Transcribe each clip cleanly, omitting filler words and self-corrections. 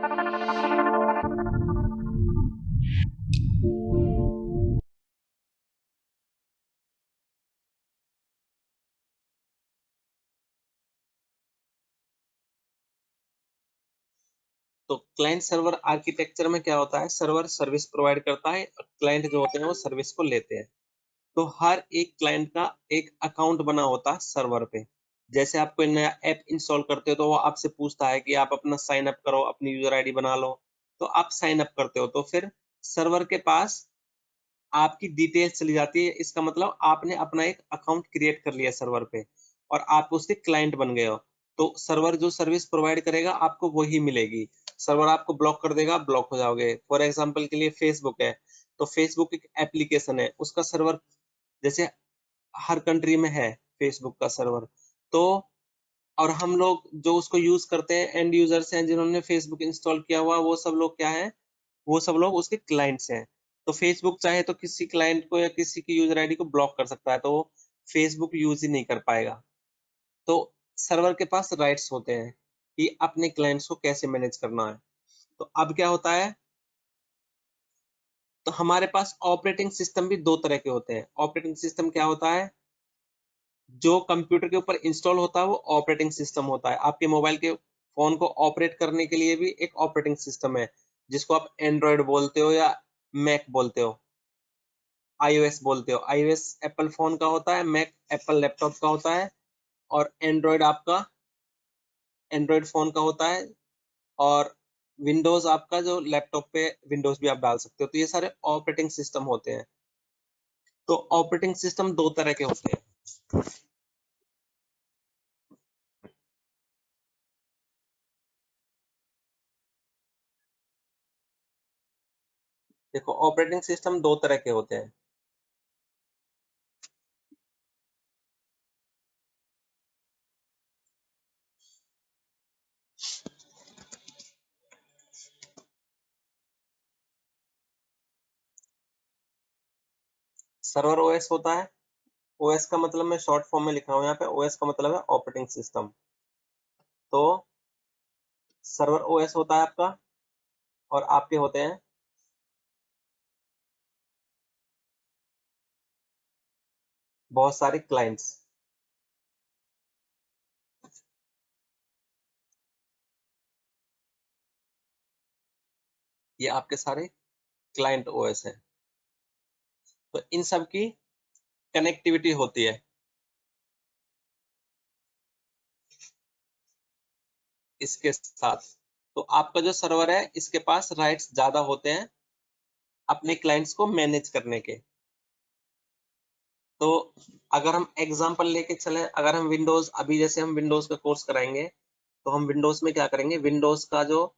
तो client server architecture में क्या होता है, सर्वर सर्विस प्रोवाइड करता है, क्लाइंट जो होते हैं वो सर्विस को लेते हैं। तो हर एक क्लाइंट का एक अकाउंट बना होता है सर्वर पे। जैसे आप कोई नया ऐप इंस्टॉल करते हो तो वो आपसे पूछता है कि आप अपना साइन अप करो, अपनी यूजर आईडी बना लो। तो आप साइन अप करते हो तो फिर सर्वर के पास आपकी डिटेल्स चली जाती है। इसका मतलब आपने अपना एक अकाउंट क्रिएट कर लिया सर्वर पे और आप उसके क्लाइंट बन गए हो। तो सर्वर जो सर्विस प्रोवाइड करेगा आपको वही मिलेगी। सर्वर आपको ब्लॉक कर देगा, ब्लॉक हो जाओगे। फॉर एग्जांपल के लिए फेसबुक है, तो फेसबुक एक एप्लीकेशन है, उसका सर्वर जैसे हर कंट्री में है फेसबुक का सर्वर। तो और हम लोग जो उसको यूज करते हैं, एंड यूजर्स हैं जिन्होंने फेसबुक इंस्टॉल किया हुआ, वो सब लोग क्या है, वो सब लोग उसके क्लाइंट्स हैं। तो फेसबुक चाहे तो किसी क्लाइंट को या किसी की यूजर आईडी को ब्लॉक कर सकता है, तो वो फेसबुक यूज ही नहीं कर पाएगा। तो सर्वर के पास राइट्स होते हैं कि अपने क्लाइंट्स को कैसे मैनेज करना है। तो अब क्या होता है, तो हमारे पास ऑपरेटिंग सिस्टम भी दो तरह के होते हैं। ऑपरेटिंग सिस्टम क्या होता है, जो कंप्यूटर के ऊपर इंस्टॉल होता है वो ऑपरेटिंग सिस्टम होता है। आपके मोबाइल के फोन को ऑपरेट करने के लिए भी एक ऑपरेटिंग सिस्टम है, जिसको आप एंड्रॉयड बोलते हो या मैक बोलते हो, आईओएस बोलते हो। आईओएस एप्पल फोन का होता है, मैक एप्पल लैपटॉप का होता है, और एंड्रॉयड आपका एंड्रॉयड फोन का होता है, और विंडोज आपका जो लैपटॉप पे विंडोज भी आप डाल सकते हो। तो ये सारे ऑपरेटिंग सिस्टम होते हैं। तो ऑपरेटिंग सिस्टम दो तरह के होते हैं। देखो, ऑपरेटिंग सिस्टम दो तरह के होते हैं। सर्वर ओएस होता है। ओएस का मतलब मैं शॉर्ट फॉर्म में लिखा हूं यहाँ पे, ओएस का मतलब है ऑपरेटिंग सिस्टम। तो सर्वर ओएस होता है आपका, और आपके होते हैं बहुत सारे क्लाइंट्स। ये आपके सारे क्लाइंट ओएस हैं। तो इन सब की कनेक्टिविटी होती है इसके साथ। तो आपका जो सर्वर है इसके पास राइट्स ज्यादा होते हैं अपने क्लाइंट्स को मैनेज करने के। तो अगर हम एग्जांपल लेके चले, अगर हम विंडोज, अभी जैसे हम विंडोज का कोर्स कराएंगे, तो हम विंडोज में क्या करेंगे, विंडोज का जो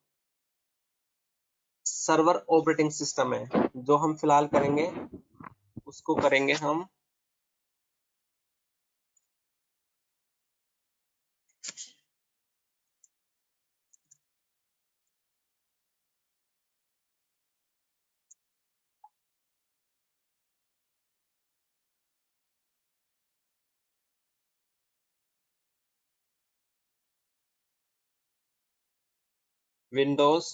सर्वर ऑपरेटिंग सिस्टम है जो हम फिलहाल करेंगे, उसको करेंगे हम विंडोज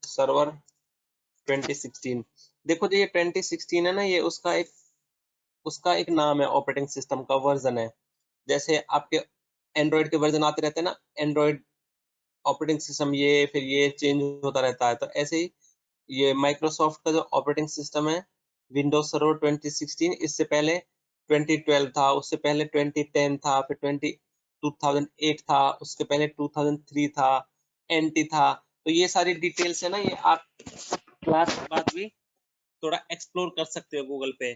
सर्वर 2016। देखो जो ये 2016 है ना, ये उसका एक नाम है, ऑपरेटिंग सिस्टम का वर्जन है। जैसे आपके एंड्रॉइड के वर्जन आते रहते हैं ना, एंड्रॉइड ऑपरेटिंग सिस्टम, ये फिर ये चेंज होता रहता है। तो ऐसे ही ये माइक्रोसॉफ्ट का जो ऑपरेटिंग सिस्टम है, विंडोज सर्वर 2016, इससे पहले 2012 था, उससे पहले 2010 था, फिर 2008 था, उसके पहले 2003 था, एनटी था। तो ये सारी डिटेल्स है ना, ये आप क्लास के बाद भी थोड़ा एक्सप्लोर कर सकते हो गूगल पे।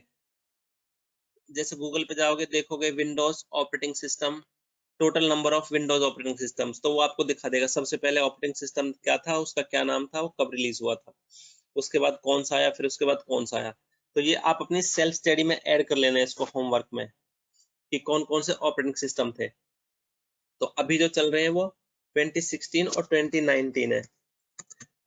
जैसे गूगल पे जाओगे, देखोगे Windows operating system, total number of Windows operating systems, तो वो आपको दिखा देगा सबसे पहले ऑपरेटिंग सिस्टम क्या था, उसका क्या नाम था, वो कब रिलीज हुआ था, उसके बाद कौन सा आया, फिर उसके बाद कौन सा आया। तो ये आप अपनी सेल्फ स्टडी में ऐड कर लेना है इसको, होमवर्क में, कि कौन कौन से ऑपरेटिंग सिस्टम थे। तो अभी जो चल रहे हैं वो 2016 और 2019 है।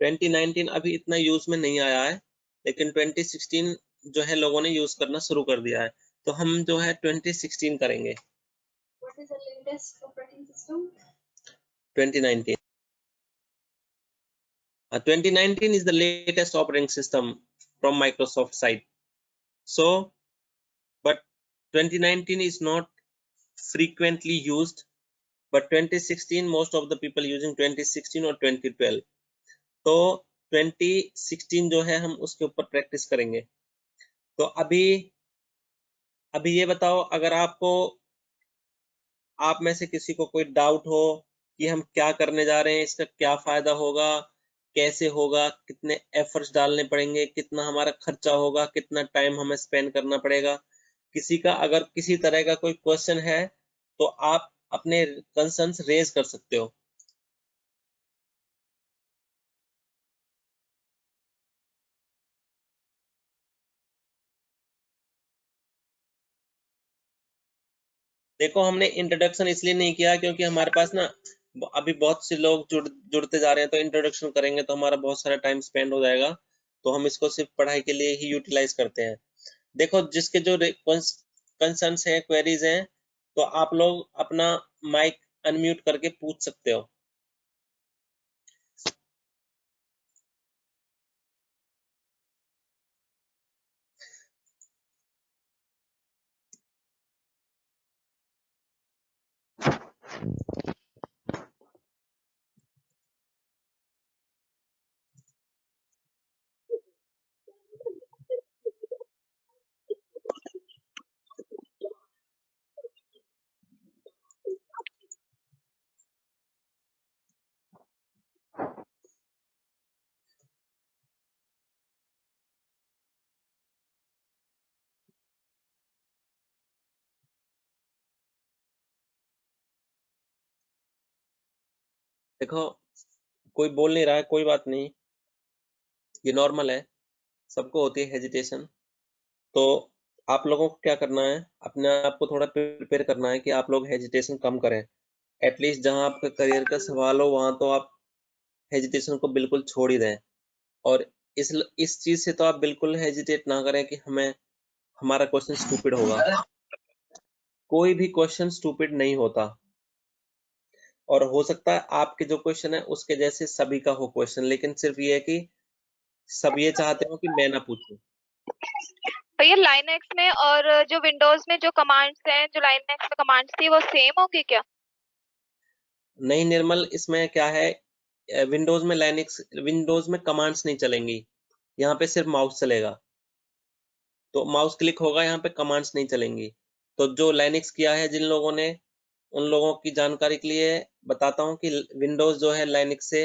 2019 अभी इतना यूज में नहीं आया है, लेकिन 2016 जो है लोगों ने यूज करना शुरू कर दिया है। तो हम जो है 2016 करेंगे। What is the latest operating system? 2019। 2019 is the latest operating system from Microsoft side. So, but 2019 is not frequently used, but 2016 most of the people using 2016 or 2012. तो 2016 जो है हम उसके ऊपर प्रैक्टिस करेंगे। तो अभी ये बताओ, अगर आपको, आप में से किसी को कोई डाउट हो कि हम क्या करने जा रहे हैं, इसका क्या फायदा होगा, कैसे होगा, कितने एफर्ट्स डालने पड़ेंगे, कितना हमारा खर्चा होगा, कितना टाइम हमें स्पेंड करना पड़ेगा, किसी का अगर किसी तरह का कोई क्वेश्चन है तो आप अपने कंसर्न्स रेज कर सकते हो। देखो, हमने इंट्रोडक्शन इसलिए नहीं किया क्योंकि हमारे पास ना अभी बहुत से लोग जुड़ते जा रहे हैं, तो इंट्रोडक्शन करेंगे तो हमारा बहुत सारा टाइम स्पेंड हो जाएगा, तो हम इसको सिर्फ पढ़ाई के लिए ही यूटिलाइज करते हैं। देखो, जिसके जो कंसर्न्स है, क्वेरीज हैं, तो आप लोग अपना माइक अनम्यूट करके पूछ सकते हो। देखो, कोई बोल नहीं रहा है, कोई बात नहीं, ये नॉर्मल है, सबको होती है हेजिटेशन। तो आप लोगों को क्या करना है, अपने आप को थोड़ा प्रिपेयर करना है कि आप लोग हेजिटेशन कम करें। एटलीस्ट जहां आपका करियर का सवाल हो वहां तो आप हेजिटेशन को बिल्कुल छोड़ ही दें। और इस चीज से तो आप बिल्कुल हेजिटेट ना करें कि हमें हमारा क्वेश्चन स्टूपिड होगा। कोई भी क्वेश्चन स्टूपिड नहीं होता, और हो सकता है आपके जो क्वेश्चन है उसके जैसे सभी का हो क्वेश्चन, लेकिन सिर्फ ये है कि सब ये चाहते हो कि मैं ना पूछूं। भैया लाइनक्स में और जो विंडोज में जो कमांड्स हैं, जो लाइनक्स में कमांड्स थी वो सेम होगी क्या? नहीं निर्मल, इसमें क्या है, विंडोज में कमांड्स नहीं चलेंगी, यहाँ पे सिर्फ माउस चलेगा। तो माउस क्लिक होगा, यहाँ पे कमांड्स नहीं चलेंगी। तो जो लाइनक्स किया है जिन लोगों ने, उन लोगों की जानकारी के लिए बताता हूँ कि विंडोज जो है लाइनक्स से,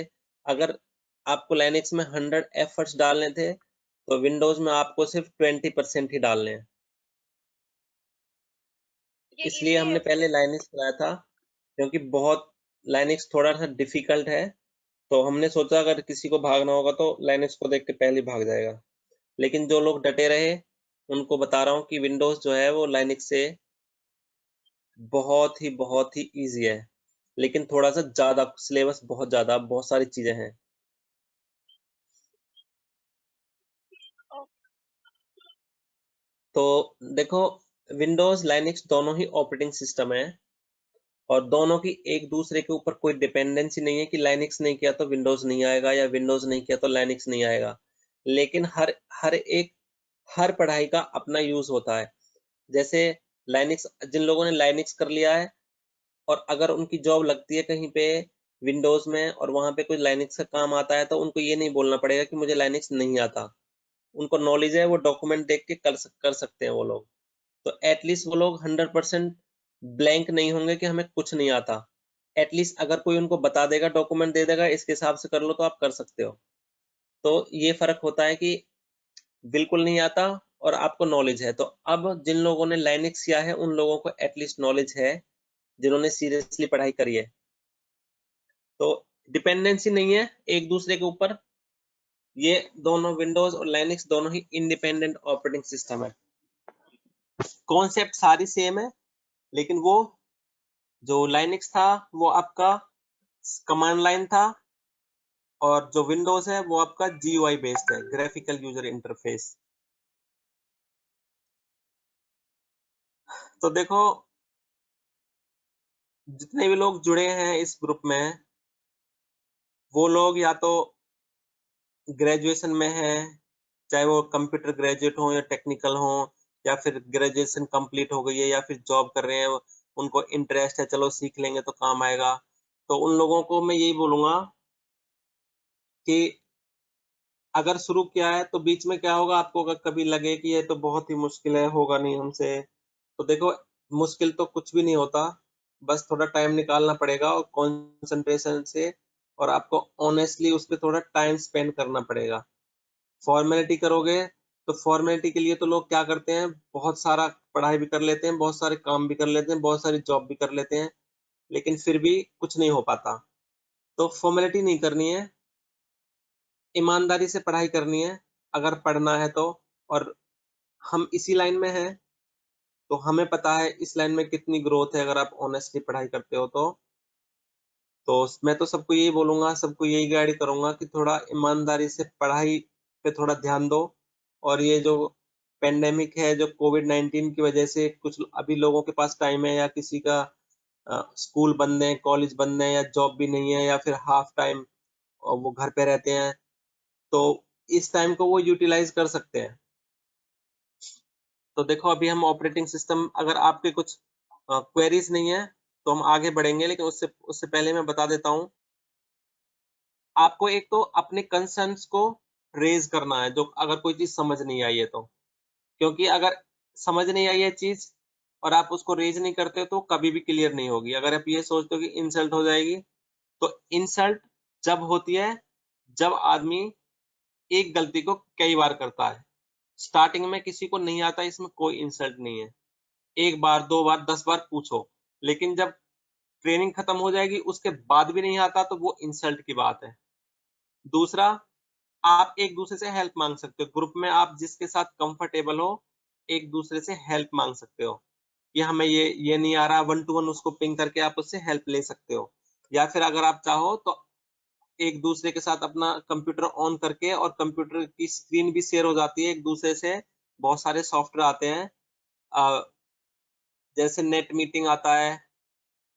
अगर आपको लाइनक्स में 100 एफर्ट्स डालने थे तो विंडोज में आपको सिर्फ 20% ही डालने हैं। ये इसलिए इजी है हमने उसके पहले लिए। लाइनक्स कराया था, क्योंकि बहुत लाइनक्स थोड़ा सा डिफिकल्ट है, तो हमने सोचा अगर किसी को भागना होगा तो लाइनक्स को देख के पहले ही भाग जाएगा। लेकिन जो लोग डटे रहे उनको बता रहा हूँ कि विंडोज जो है वो लाइनक्स से बहुत ही इजी है, लेकिन थोड़ा सा ज्यादा सिलेबस, बहुत ज्यादा, बहुत सारी चीजें हैं। तो देखो, विंडोज लाइनक्स दोनों ही ऑपरेटिंग सिस्टम है, और दोनों की एक दूसरे के ऊपर कोई डिपेंडेंसी नहीं है कि लाइनक्स नहीं किया तो विंडोज नहीं आएगा या विंडोज नहीं किया तो लाइनक्स नहीं आएगा। लेकिन हर हर एक हर पढ़ाई का अपना यूज होता है। जैसे लाइनक्स, जिन लोगों ने लाइनक्स कर लिया है और अगर उनकी जॉब लगती है कहीं पे विंडोज में और वहां पे कोई लाइनक्स का काम आता है, तो उनको ये नहीं बोलना पड़ेगा कि मुझे लाइनक्स नहीं आता। उनको नॉलेज है, वो डॉक्यूमेंट देख के कर सकते हैं वो लोग। तो एटलीस्ट वो लोग 100% ब्लैंक नहीं होंगे कि हमें कुछ नहीं आता। एटलीस्ट अगर कोई उनको बता देगा, डॉक्यूमेंट दे देगा, इसके हिसाब से कर लो, तो आप कर सकते हो। तो ये फर्क होता है कि बिल्कुल नहीं आता और आपको नॉलेज है। तो अब जिन लोगों ने लाइनक्स किया है उन लोगों को एटलीस्ट नॉलेज है, जिन्होंने सीरियसली पढ़ाई करी है। तो डिपेंडेंसी नहीं है एक दूसरे के ऊपर। ये दोनों विंडोज और लाइनक्स दोनों ही इंडिपेंडेंट ऑपरेटिंग सिस्टम है। कॉन्सेप्ट सारी सेम है, लेकिन वो जो लाइनक्स था वो आपका कमांड लाइन था, और जो विंडोज है वो आपका GUI बेस्ड है, ग्राफिकल यूजर इंटरफेस। तो देखो, जितने भी लोग जुड़े हैं इस ग्रुप में, वो लोग या तो ग्रेजुएशन में है, चाहे वो कंप्यूटर ग्रेजुएट हो या टेक्निकल हो, या फिर ग्रेजुएशन कंप्लीट हो गई है या फिर जॉब कर रहे हैं, उनको इंटरेस्ट है चलो सीख लेंगे तो काम आएगा। तो उन लोगों को मैं यही बोलूँगा कि अगर शुरू किया है तो बीच में क्या होगा, आपको अगर कभी लगे कि ये तो बहुत ही मुश्किल है, होगा नहीं हमसे, तो देखो मुश्किल तो कुछ भी नहीं होता, बस थोड़ा टाइम निकालना पड़ेगा और कंसंट्रेशन से, और आपको ऑनेस्टली उस पे थोड़ा टाइम स्पेंड करना पड़ेगा। फॉर्मेलिटी करोगे तो फॉर्मेलिटी के लिए तो लोग क्या करते हैं, बहुत सारा पढ़ाई भी कर लेते हैं, बहुत सारे काम भी कर लेते हैं, बहुत सारी जॉब भी कर लेते हैं, लेकिन फिर भी कुछ नहीं हो पाता। तो फॉर्मेलिटी नहीं करनी है, ईमानदारी से पढ़ाई करनी है अगर पढ़ना है तो। और हम इसी लाइन में हैं, तो हमें पता है इस लाइन में कितनी ग्रोथ है अगर आप ऑनेस्टली पढ़ाई करते हो तो। तो मैं तो सबको यही बोलूंगा, सबको यही गाइड करूंगा कि थोड़ा ईमानदारी से पढ़ाई पे थोड़ा ध्यान दो। और ये जो पेंडेमिक है, जो कोविड-19 की वजह से कुछ अभी लोगों के पास टाइम है, या किसी का स्कूल बंद है, कॉलेज बंद है, या जॉब भी नहीं है, या फिर हाफ टाइम वो घर पे रहते हैं, तो इस टाइम को वो यूटिलाइज कर सकते हैं। तो देखो अभी हम ऑपरेटिंग सिस्टम, अगर आपके कुछ क्वेरीज नहीं है तो हम आगे बढ़ेंगे, लेकिन उससे उससे पहले मैं बता देता हूँ, आपको एक तो अपने कंसर्न्स को रेज करना है, जो अगर कोई चीज समझ नहीं आई है तो। क्योंकि अगर समझ नहीं आई है चीज और आप उसको रेज नहीं करते हो तो कभी भी क्लियर नहीं होगी। अगर आप ये सोचते हो कि इंसल्ट हो जाएगी, तो इंसल्ट जब होती है जब आदमी एक गलती को कई बार करता है। स्टार्टिंग में किसी को नहीं आता, इसमें कोई इंसल्ट नहीं है। एक बार, दो बार, 10 बार पूछो, लेकिन जब ट्रेनिंग खत्म हो जाएगी उसके बाद भी नहीं आता तो वो इंसल्ट की बात है। दूसरा, आप एक दूसरे से हेल्प मांग सकते हो, ग्रुप में आप जिसके साथ कंफर्टेबल हो एक दूसरे से हेल्प मांग सकते हो कि हमें ये नहीं आ रहा, वन टू वन उसको पिंग करके आप उससे हेल्प ले सकते हो। या फिर अगर आप चाहो तो एक दूसरे के साथ अपना कंप्यूटर ऑन करके, और कंप्यूटर की स्क्रीन भी शेयर हो जाती है एक दूसरे से। बहुत सारे सॉफ्टवेयर आते हैं, जैसे नेट मीटिंग आता है,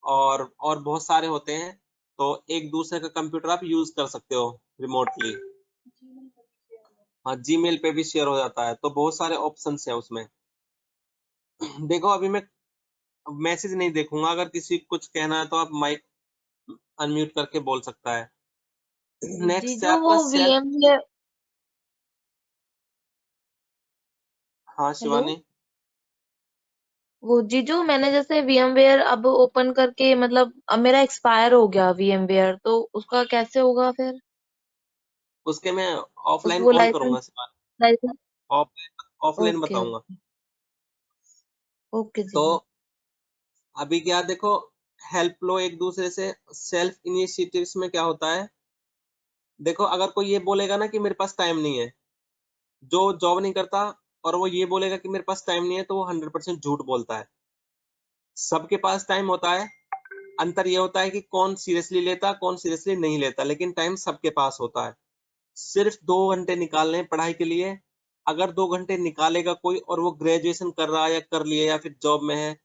और बहुत सारे होते हैं, तो एक दूसरे का कंप्यूटर आप यूज कर सकते हो रिमोटली। हाँ, जीमेल पे भी शेयर हो जाता है, तो बहुत सारे ऑप्शंस हैं उसमें। देखो अभी मैं मैसेज नहीं देखूंगा, अगर किसी को कुछ कहना है तो आप माइक अनम्यूट करके बोल सकता है। नेक्स्ट है जीजू वो आपका सेल्फ। VMware। हाँ हेलो। शिवानी। वो जीजू मैंने जैसे VMware अब ओपन करके, मतलब अब मेरा एक्सपायर हो गया VMware, तो उसका कैसे होगा फिर? उसके मैं ऑफलाइन उसको कॉल लाइसेंस। करूंगा Shivani. License. Offline offline okay बताऊंगा। ओके। ओके तो जीजू। अभी क्या देखो, हेल्प लो एक दूसरे से। सेल्फ इनिशिएटिव्स में क्या होता है, देखो अगर कोई ये बोलेगा ना कि मेरे पास टाइम नहीं है, जो जॉब नहीं करता, और वो ये बोलेगा कि मेरे पास टाइम नहीं है, तो वो 100% झूठ बोलता है। सबके पास टाइम होता है, अंतर ये होता है कि कौन सीरियसली लेता, कौन सीरियसली नहीं लेता, लेकिन टाइम सबके पास होता है। सिर्फ 2 घंटे निकालने हैं पढ़ाई के लिए। अगर 2 घंटे निकालेगा कोई, और वो ग्रेजुएशन कर रहा है या कर लिए या फिर जॉब में है,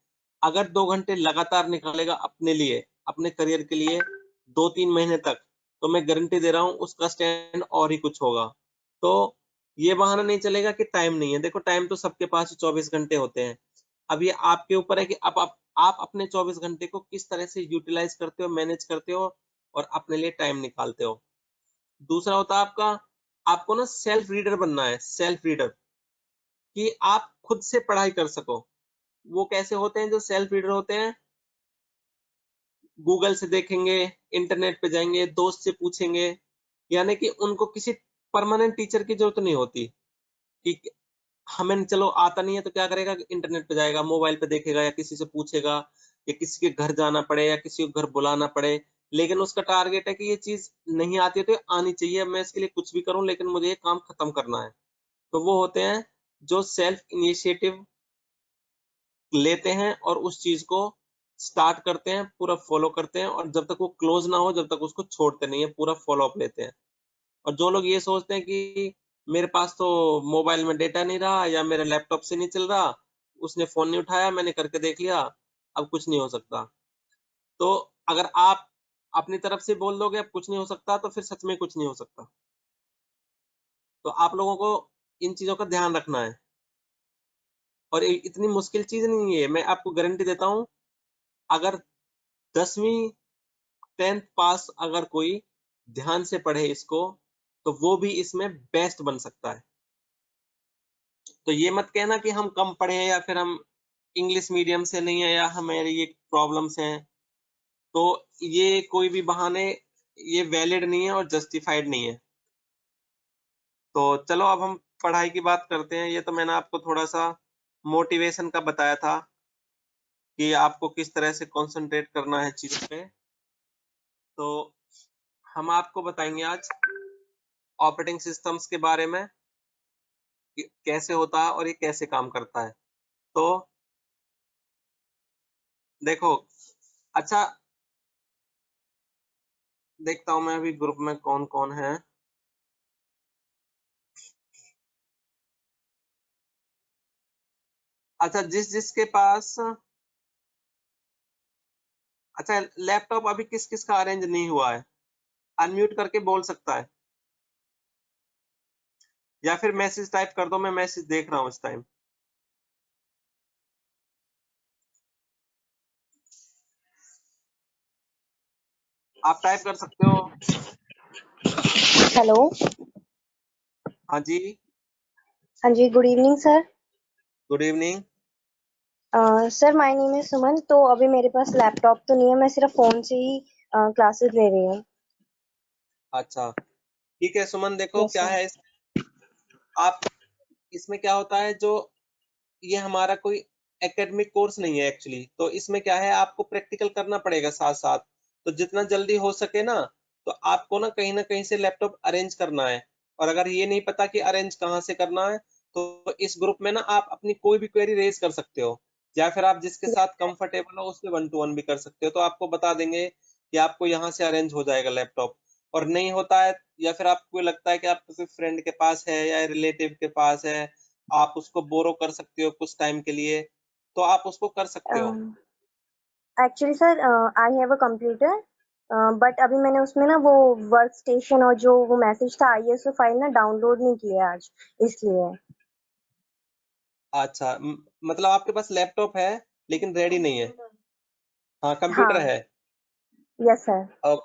अगर 2 घंटे लगातार निकालेगा अपने लिए, अपने करियर के लिए, 2-3 महीने तक, तो मैं गारंटी दे रहा हूँ उसका स्टैंड और ही कुछ होगा। तो ये बहाना नहीं चलेगा कि टाइम नहीं है। देखो टाइम तो सबके पास 24 घंटे होते हैं। अब ये आपके ऊपर है कि आप अपने 24 घंटे को किस तरह से यूटिलाइज करते हो, मैनेज करते हो, और अपने लिए टाइम निकालते हो। दूसरा होता है आपका, आपको ना सेल्फ रीडर बनना है, सेल्फ रीडर, कि आप खुद से पढ़ाई कर सको। वो कैसे होते हैं जो सेल्फ रीडर होते हैं, गूगल से देखेंगे, इंटरनेट पे जाएंगे, दोस्त से पूछेंगे, यानी कि उनको किसी परमानेंट टीचर की जरूरत नहीं होती कि हमें चलो आता नहीं है तो क्या करेगा, इंटरनेट पे जाएगा, मोबाइल पे देखेगा, या किसी से पूछेगा, या किसी के घर जाना पड़े, या किसी को घर बुलाना पड़े, लेकिन उसका टारगेट है कि ये चीज नहीं आती है तो ये आनी चाहिए, मैं इसके लिए कुछ भी करूं लेकिन मुझे ये काम खत्म करना है। तो वो होते हैं जो सेल्फ इनिशिएटिव लेते हैं और उस चीज को स्टार्ट करते हैं, पूरा फॉलो करते हैं, और जब तक वो क्लोज ना हो जब तक उसको छोड़ते नहीं है, पूरा फॉलो अप लेते हैं। और जो लोग ये सोचते हैं कि मेरे पास तो मोबाइल में डेटा नहीं रहा, या मेरे लैपटॉप से नहीं चल रहा, उसने फोन नहीं उठाया, मैंने करके देख लिया, अब कुछ नहीं हो सकता। तो अगर आप अपनी तरफ से बोल दोगे अब कुछ नहीं हो सकता, तो फिर सच में कुछ नहीं हो सकता। तो आप लोगों को इन चीजों का ध्यान रखना है, और इतनी मुश्किल चीज नहीं है, मैं आपको गारंटी देता हूँ। अगर 10वीं 10th पास अगर कोई ध्यान से पढ़े इसको, तो वो भी इसमें बेस्ट बन सकता है। तो ये मत कहना कि हम कम पढ़े हैं या फिर हम इंग्लिश मीडियम से नहीं है या हमारी ये प्रॉब्लम्स हैं, तो ये कोई भी बहाने ये वैलिड नहीं है और जस्टिफाइड नहीं है। तो चलो अब हम पढ़ाई की बात करते हैं। ये तो मैंने आपको थोड़ा सा मोटिवेशन का बताया था कि आपको किस तरह से कंसंट्रेट करना है चीजों पे। तो हम आपको बताएंगे आज ऑपरेटिंग सिस्टम्स के बारे में कि कैसे होता है और ये कैसे काम करता है। तो देखो, अच्छा, देखता हूं मैं अभी ग्रुप में कौन कौन है। अच्छा, जिसके पास, अच्छा, लैपटॉप अभी किस किस का अरेंज नहीं हुआ है, अनम्यूट करके बोल सकता है, या फिर मैसेज टाइप कर दो, मैं मैसेज देख रहा हूँ इस टाइम। आप टाइप कर सकते हो। हेलो। हाँ जी, हाँ जी, good evening sir. Good evening. Sir my name is Suman. तो अभी मेरे पास लैपटॉप तो नहीं है, मैं सिर्फ फोन से ही क्लासेस ले रही हूँ। अच्छा, ठीक है सुमन, देखो यस क्या सर। है आप, इसमें क्या होता है, जो ये हमारा कोई एकेडमिक कोर्स नहीं है एक्चुअली, तो इसमें क्या है, आपको प्रैक्टिकल करना पड़ेगा साथ साथ। तो जितना जल्दी हो सके ना, तो आपको ना कहीं से लैपटॉप अरेंज करना है। और अगर ये नहीं पता कि अरेंज कहाँ से करना है, तो इस ग्रुप में ना आप अपनी कोई भी क्वेरी रेज कर सकते हो, या फिर आप जिसके साथ कंफर्टेबल हो उससे 1 to 1 भी कर सकते हो। तो आपको बता देंगे कि आपको यहाँ से अरेंज हो जाएगा लैपटॉप। और नहीं होता है, या फिर आपको लगता है कि आपके किसी फ्रेंड के पास है या रिलेटिव के पास है, आप उसको बोरो कर सकते हो कुछ टाइम के लिए, तो आप उसको कर सकते हो। Actually sir, I have a computer, but अभी मैंने उसमें ना वो वर्क स्टेशन और जो वो मैसेज था ISO फाइल ना डाउनलोड नहीं किया आज, इसलिए। अच्छा, मतलब आपके पास लैपटॉप है लेकिन रेडी नहीं है। हाँ, कंप्यूटर हाँ। है। Yes sir.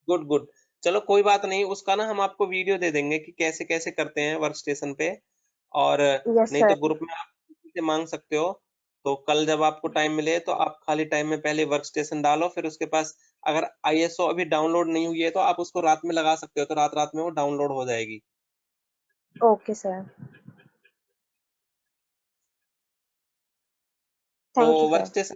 Good good. चलो कोई बात नहीं, उसका ना हम आपको वीडियो दे देंगे कि कैसे कैसे करते हैं वर्क स्टेशन पे। और यस नहीं तो सर। ग्रुप में आप किसी से मांग सकते हो। तो कल जब आपको टाइम मिले तो आप खाली टाइम में पहले वर्क स्टेशन डालो, फिर उसके पास अगर ISO अभी डाउनलोड नहीं हुई है तो आप उसको रात में लगा सकते हो, तो रात रात में वो डाउनलोड हो जाएगी। Okay sir. तो thank you work sir. Station,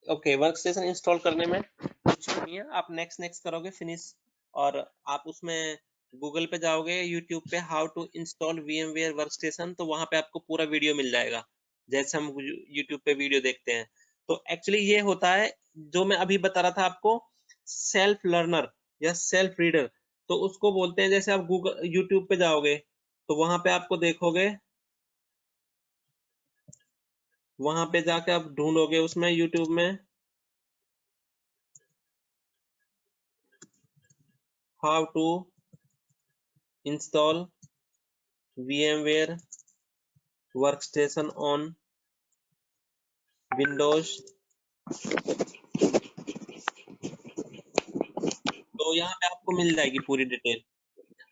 okay, work station install करने में कुछ नहीं है, आप नेक्स्ट नेक्स्ट करोगे फिनिश। और आप उसमें गूगल पे जाओगे, यूट्यूब पे how to install VMware workstation, तो वहां पे आपको पूरा वीडियो मिल जाएगा, जैसे हम यूट्यूब पे वीडियो देखते हैं। तो एक्चुअली ये होता है, जो मैं अभी बता रहा था आपको, सेल्फ लर्नर या सेल्फ रीडर, तो उसको बोलते हैं। जैसे आप गूगल यूट्यूब पे जाओगे, तो वहां पे आपको देखोगे, वहां पे जाके आप ढूंढोगे उसमें यूट्यूब में how to install VMware workstation on Windows. तो यहाँ पे आपको मिल जाएगी पूरी डिटेल।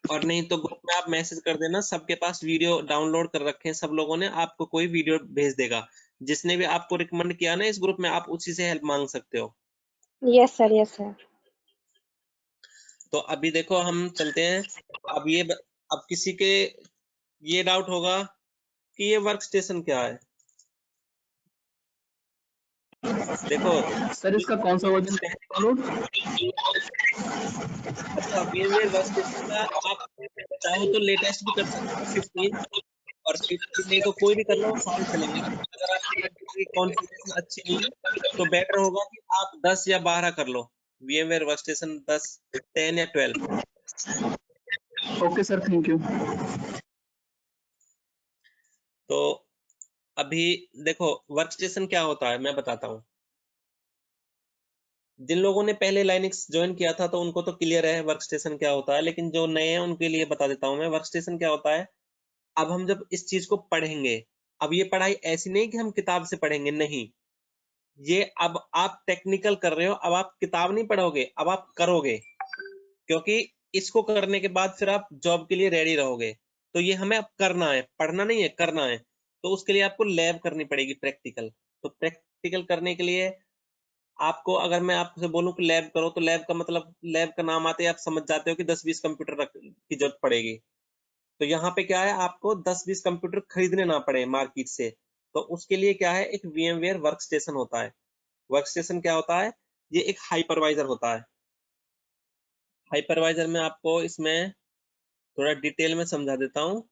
और नहीं तो ग्रुप में आप मैसेज कर देना, सबके पास वीडियो डाउनलोड कर रखे हैं सब लोगों ने, आपको कोई वीडियो भेज देगा। जिसने भी आपको रिकमेंड किया ना इस ग्रुप में, आप उसी से हेल्प मांग सकते हो। Yes sir. Yes sir. तो अभी देखो हम चलते हैं। अब ये अब किसी के ये डाउट होगा कि ये वर्क स्टेशन क्या है। देखो, सर इसका कौन सा वर्जन डाउनलोड? अच्छा, VMware वर्क स्टेशन का आप चाहो तो लेटेस्ट भी कर सकते हो, 15, और 15 नहीं तो कोई भी कर लो, साल चलेंगे। अगर आपके कंप्यूटर की कॉन्फ़िगरेशन अच्छी नहीं है, तो बेटर होगा कि आप 10 या 12 कर लो, VMware वर्कस्टेशन 10, 10 या 12। Okay sir, thank you. तो अभी देखो वर्कस्टेशन क्या होता है मैं बताता हूँ। जिन लोगों ने पहले लाइनक्स ज्वाइन किया था तो उनको तो क्लियर है वर्कस्टेशन क्या होता है, लेकिन जो नए हैं उनके लिए बता देता हूँ मैं वर्कस्टेशन क्या होता है। अब हम जब इस चीज को पढ़ेंगे, अब ये पढ़ाई ऐसी नहीं कि हम किताब से पढ़ेंगे, नहीं, ये अब आप टेक्निकल कर रहे हो, अब आप किताब नहीं पढ़ोगे, अब आप करोगे, क्योंकि इसको करने के बाद फिर आप जॉब के लिए रेडी रहोगे। तो ये हमें अब करना है, पढ़ना नहीं है, करना है। तो उसके लिए आपको लैब करनी पड़ेगी, प्रैक्टिकल। तो प्रैक्टिकल करने के लिए आपको, अगर मैं आपसे बोलूं कि लैब करो, तो लैब का मतलब, लैब का नाम आते ही आप समझ जाते हो कि 10-20 कंप्यूटर की जरूरत पड़ेगी। तो यहाँ पे क्या है, आपको 10-20 कंप्यूटर खरीदने ना पड़े मार्केट से। तो उसके लिए क्या है, एक VMware वर्कस्टेशन होता है। वर्कस्टेशन क्या होता है, ये एक हाइपरवाइजर होता है। हाइपरवाइजर में आपको इसमें थोड़ा डिटेल में समझा देता हूँ।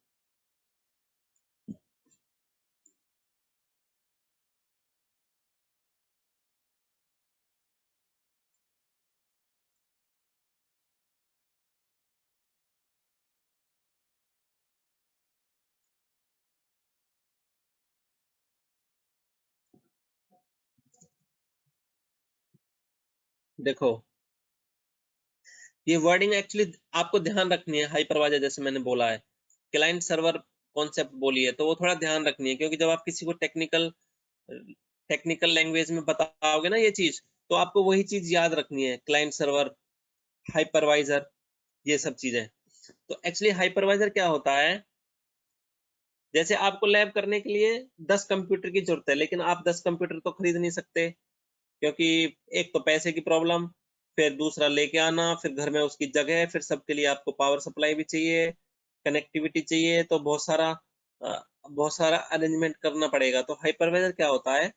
देखो, ये वर्डिंग एक्चुअली आपको ध्यान रखनी है। हाइपरवाइजर जैसे मैंने बोला है, क्लाइंट सर्वर कॉन्सेप्ट बोली है, तो वो थोड़ा ध्यान रखनी है, क्योंकि जब आप किसी को टेक्निकल लैंग्वेज में बताओगे ना ये चीज, तो आपको वही चीज याद रखनी है, क्लाइंट सर्वर, हाइपरवाइजर, ये सब चीजें। तो एक्चुअली हाइपरवाइजर क्या होता है, जैसे आपको लैब करने के लिए 10 कंप्यूटर की जरूरत है, लेकिन आप 10 कंप्यूटर तो खरीद नहीं सकते, क्योंकि एक तो पैसे की प्रॉब्लम, फिर दूसरा लेके आना, फिर घर में उसकी जगह, फिर सबके लिए आपको पावर सप्लाई भी चाहिए, कनेक्टिविटी चाहिए, तो बहुत सारा अरेंजमेंट करना पड़ेगा। तो हाइपरवाइजर क्या होता है,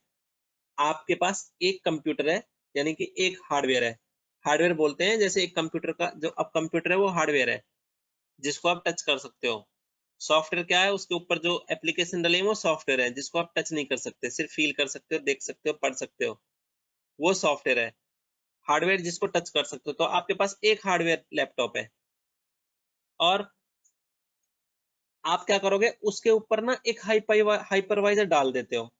आपके पास एक कंप्यूटर है, यानी कि एक हार्डवेयर है। हार्डवेयर बोलते हैं, जैसे एक कंप्यूटर का जो अब कंप्यूटर है वो हार्डवेयर है, जिसको आप टच कर सकते हो। सॉफ्टवेयर क्या है, उसके ऊपर जो एप्लीकेशन डले हैं वो सॉफ्टवेयर है, जिसको आप टच नहीं कर सकते, सिर्फ फील कर सकते हो, देख सकते हो, पढ़ सकते हो, वो सॉफ्टवेयर है। हार्डवेयर जिसको टच कर सकते हो। तो आपके पास एक हार्डवेयर लैपटॉप है, और आप क्या करोगे, उसके ऊपर ना एक हाइपरवाइजर डाल देते हो।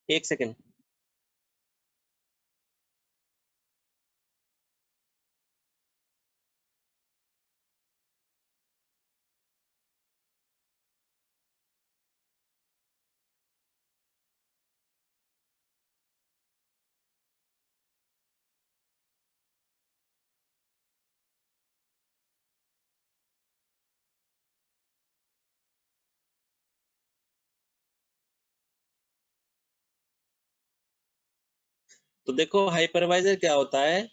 एक सेकेंड। तो देखो, हाइपरवाइजर क्या होता है,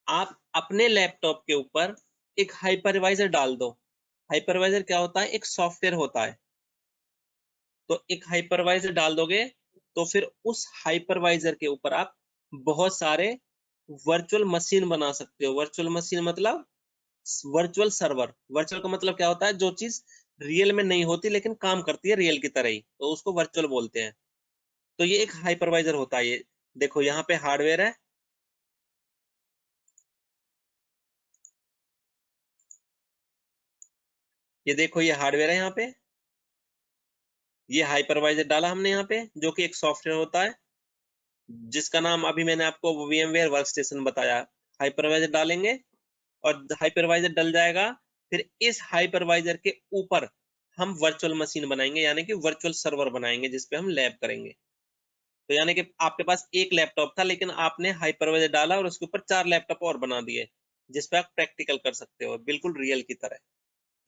आप अपने लैपटॉप के ऊपर एक हाइपरवाइजर डाल दो। हाइपरवाइजर क्या होता है, एक सॉफ्टवेयर होता है। तो एक हाइपरवाइजर डाल दोगे, तो फिर उस हाइपरवाइजर के ऊपर आप बहुत सारे वर्चुअल मशीन बना सकते हो। वर्चुअल मशीन मतलब वर्चुअल सर्वर। वर्चुअल का मतलब क्या होता है, जो चीज रियल में नहीं होती लेकिन काम करती है रियल की तरह ही, तो उसको वर्चुअल बोलते हैं। तो ये एक हाइपरवाइजर होता है। ये देखो, यहाँ पे हार्डवेयर है, ये देखो, ये हार्डवेयर है यहाँ पे, ये हाइपरवाइजर डाला हमने यहाँ पे, जो कि एक सॉफ्टवेयर होता है, जिसका नाम अभी मैंने आपको VMware वर्कस्टेशन बताया। हाइपरवाइजर डालेंगे और हाइपरवाइजर डल जाएगा, फिर इस हाइपरवाइजर के ऊपर हम वर्चुअल मशीन बनाएंगे, यानी कि वर्चुअल सर्वर बनाएंगे, जिसपे हम लैब करेंगे। तो यानी कि आपके पास एक लैपटॉप था, लेकिन आपने हाइपरवाइजर डाला और उसके ऊपर 4 लैपटॉप और बना दिए, जिसपे आप प्रैक्टिकल कर सकते हो, बिल्कुल रियल की तरह।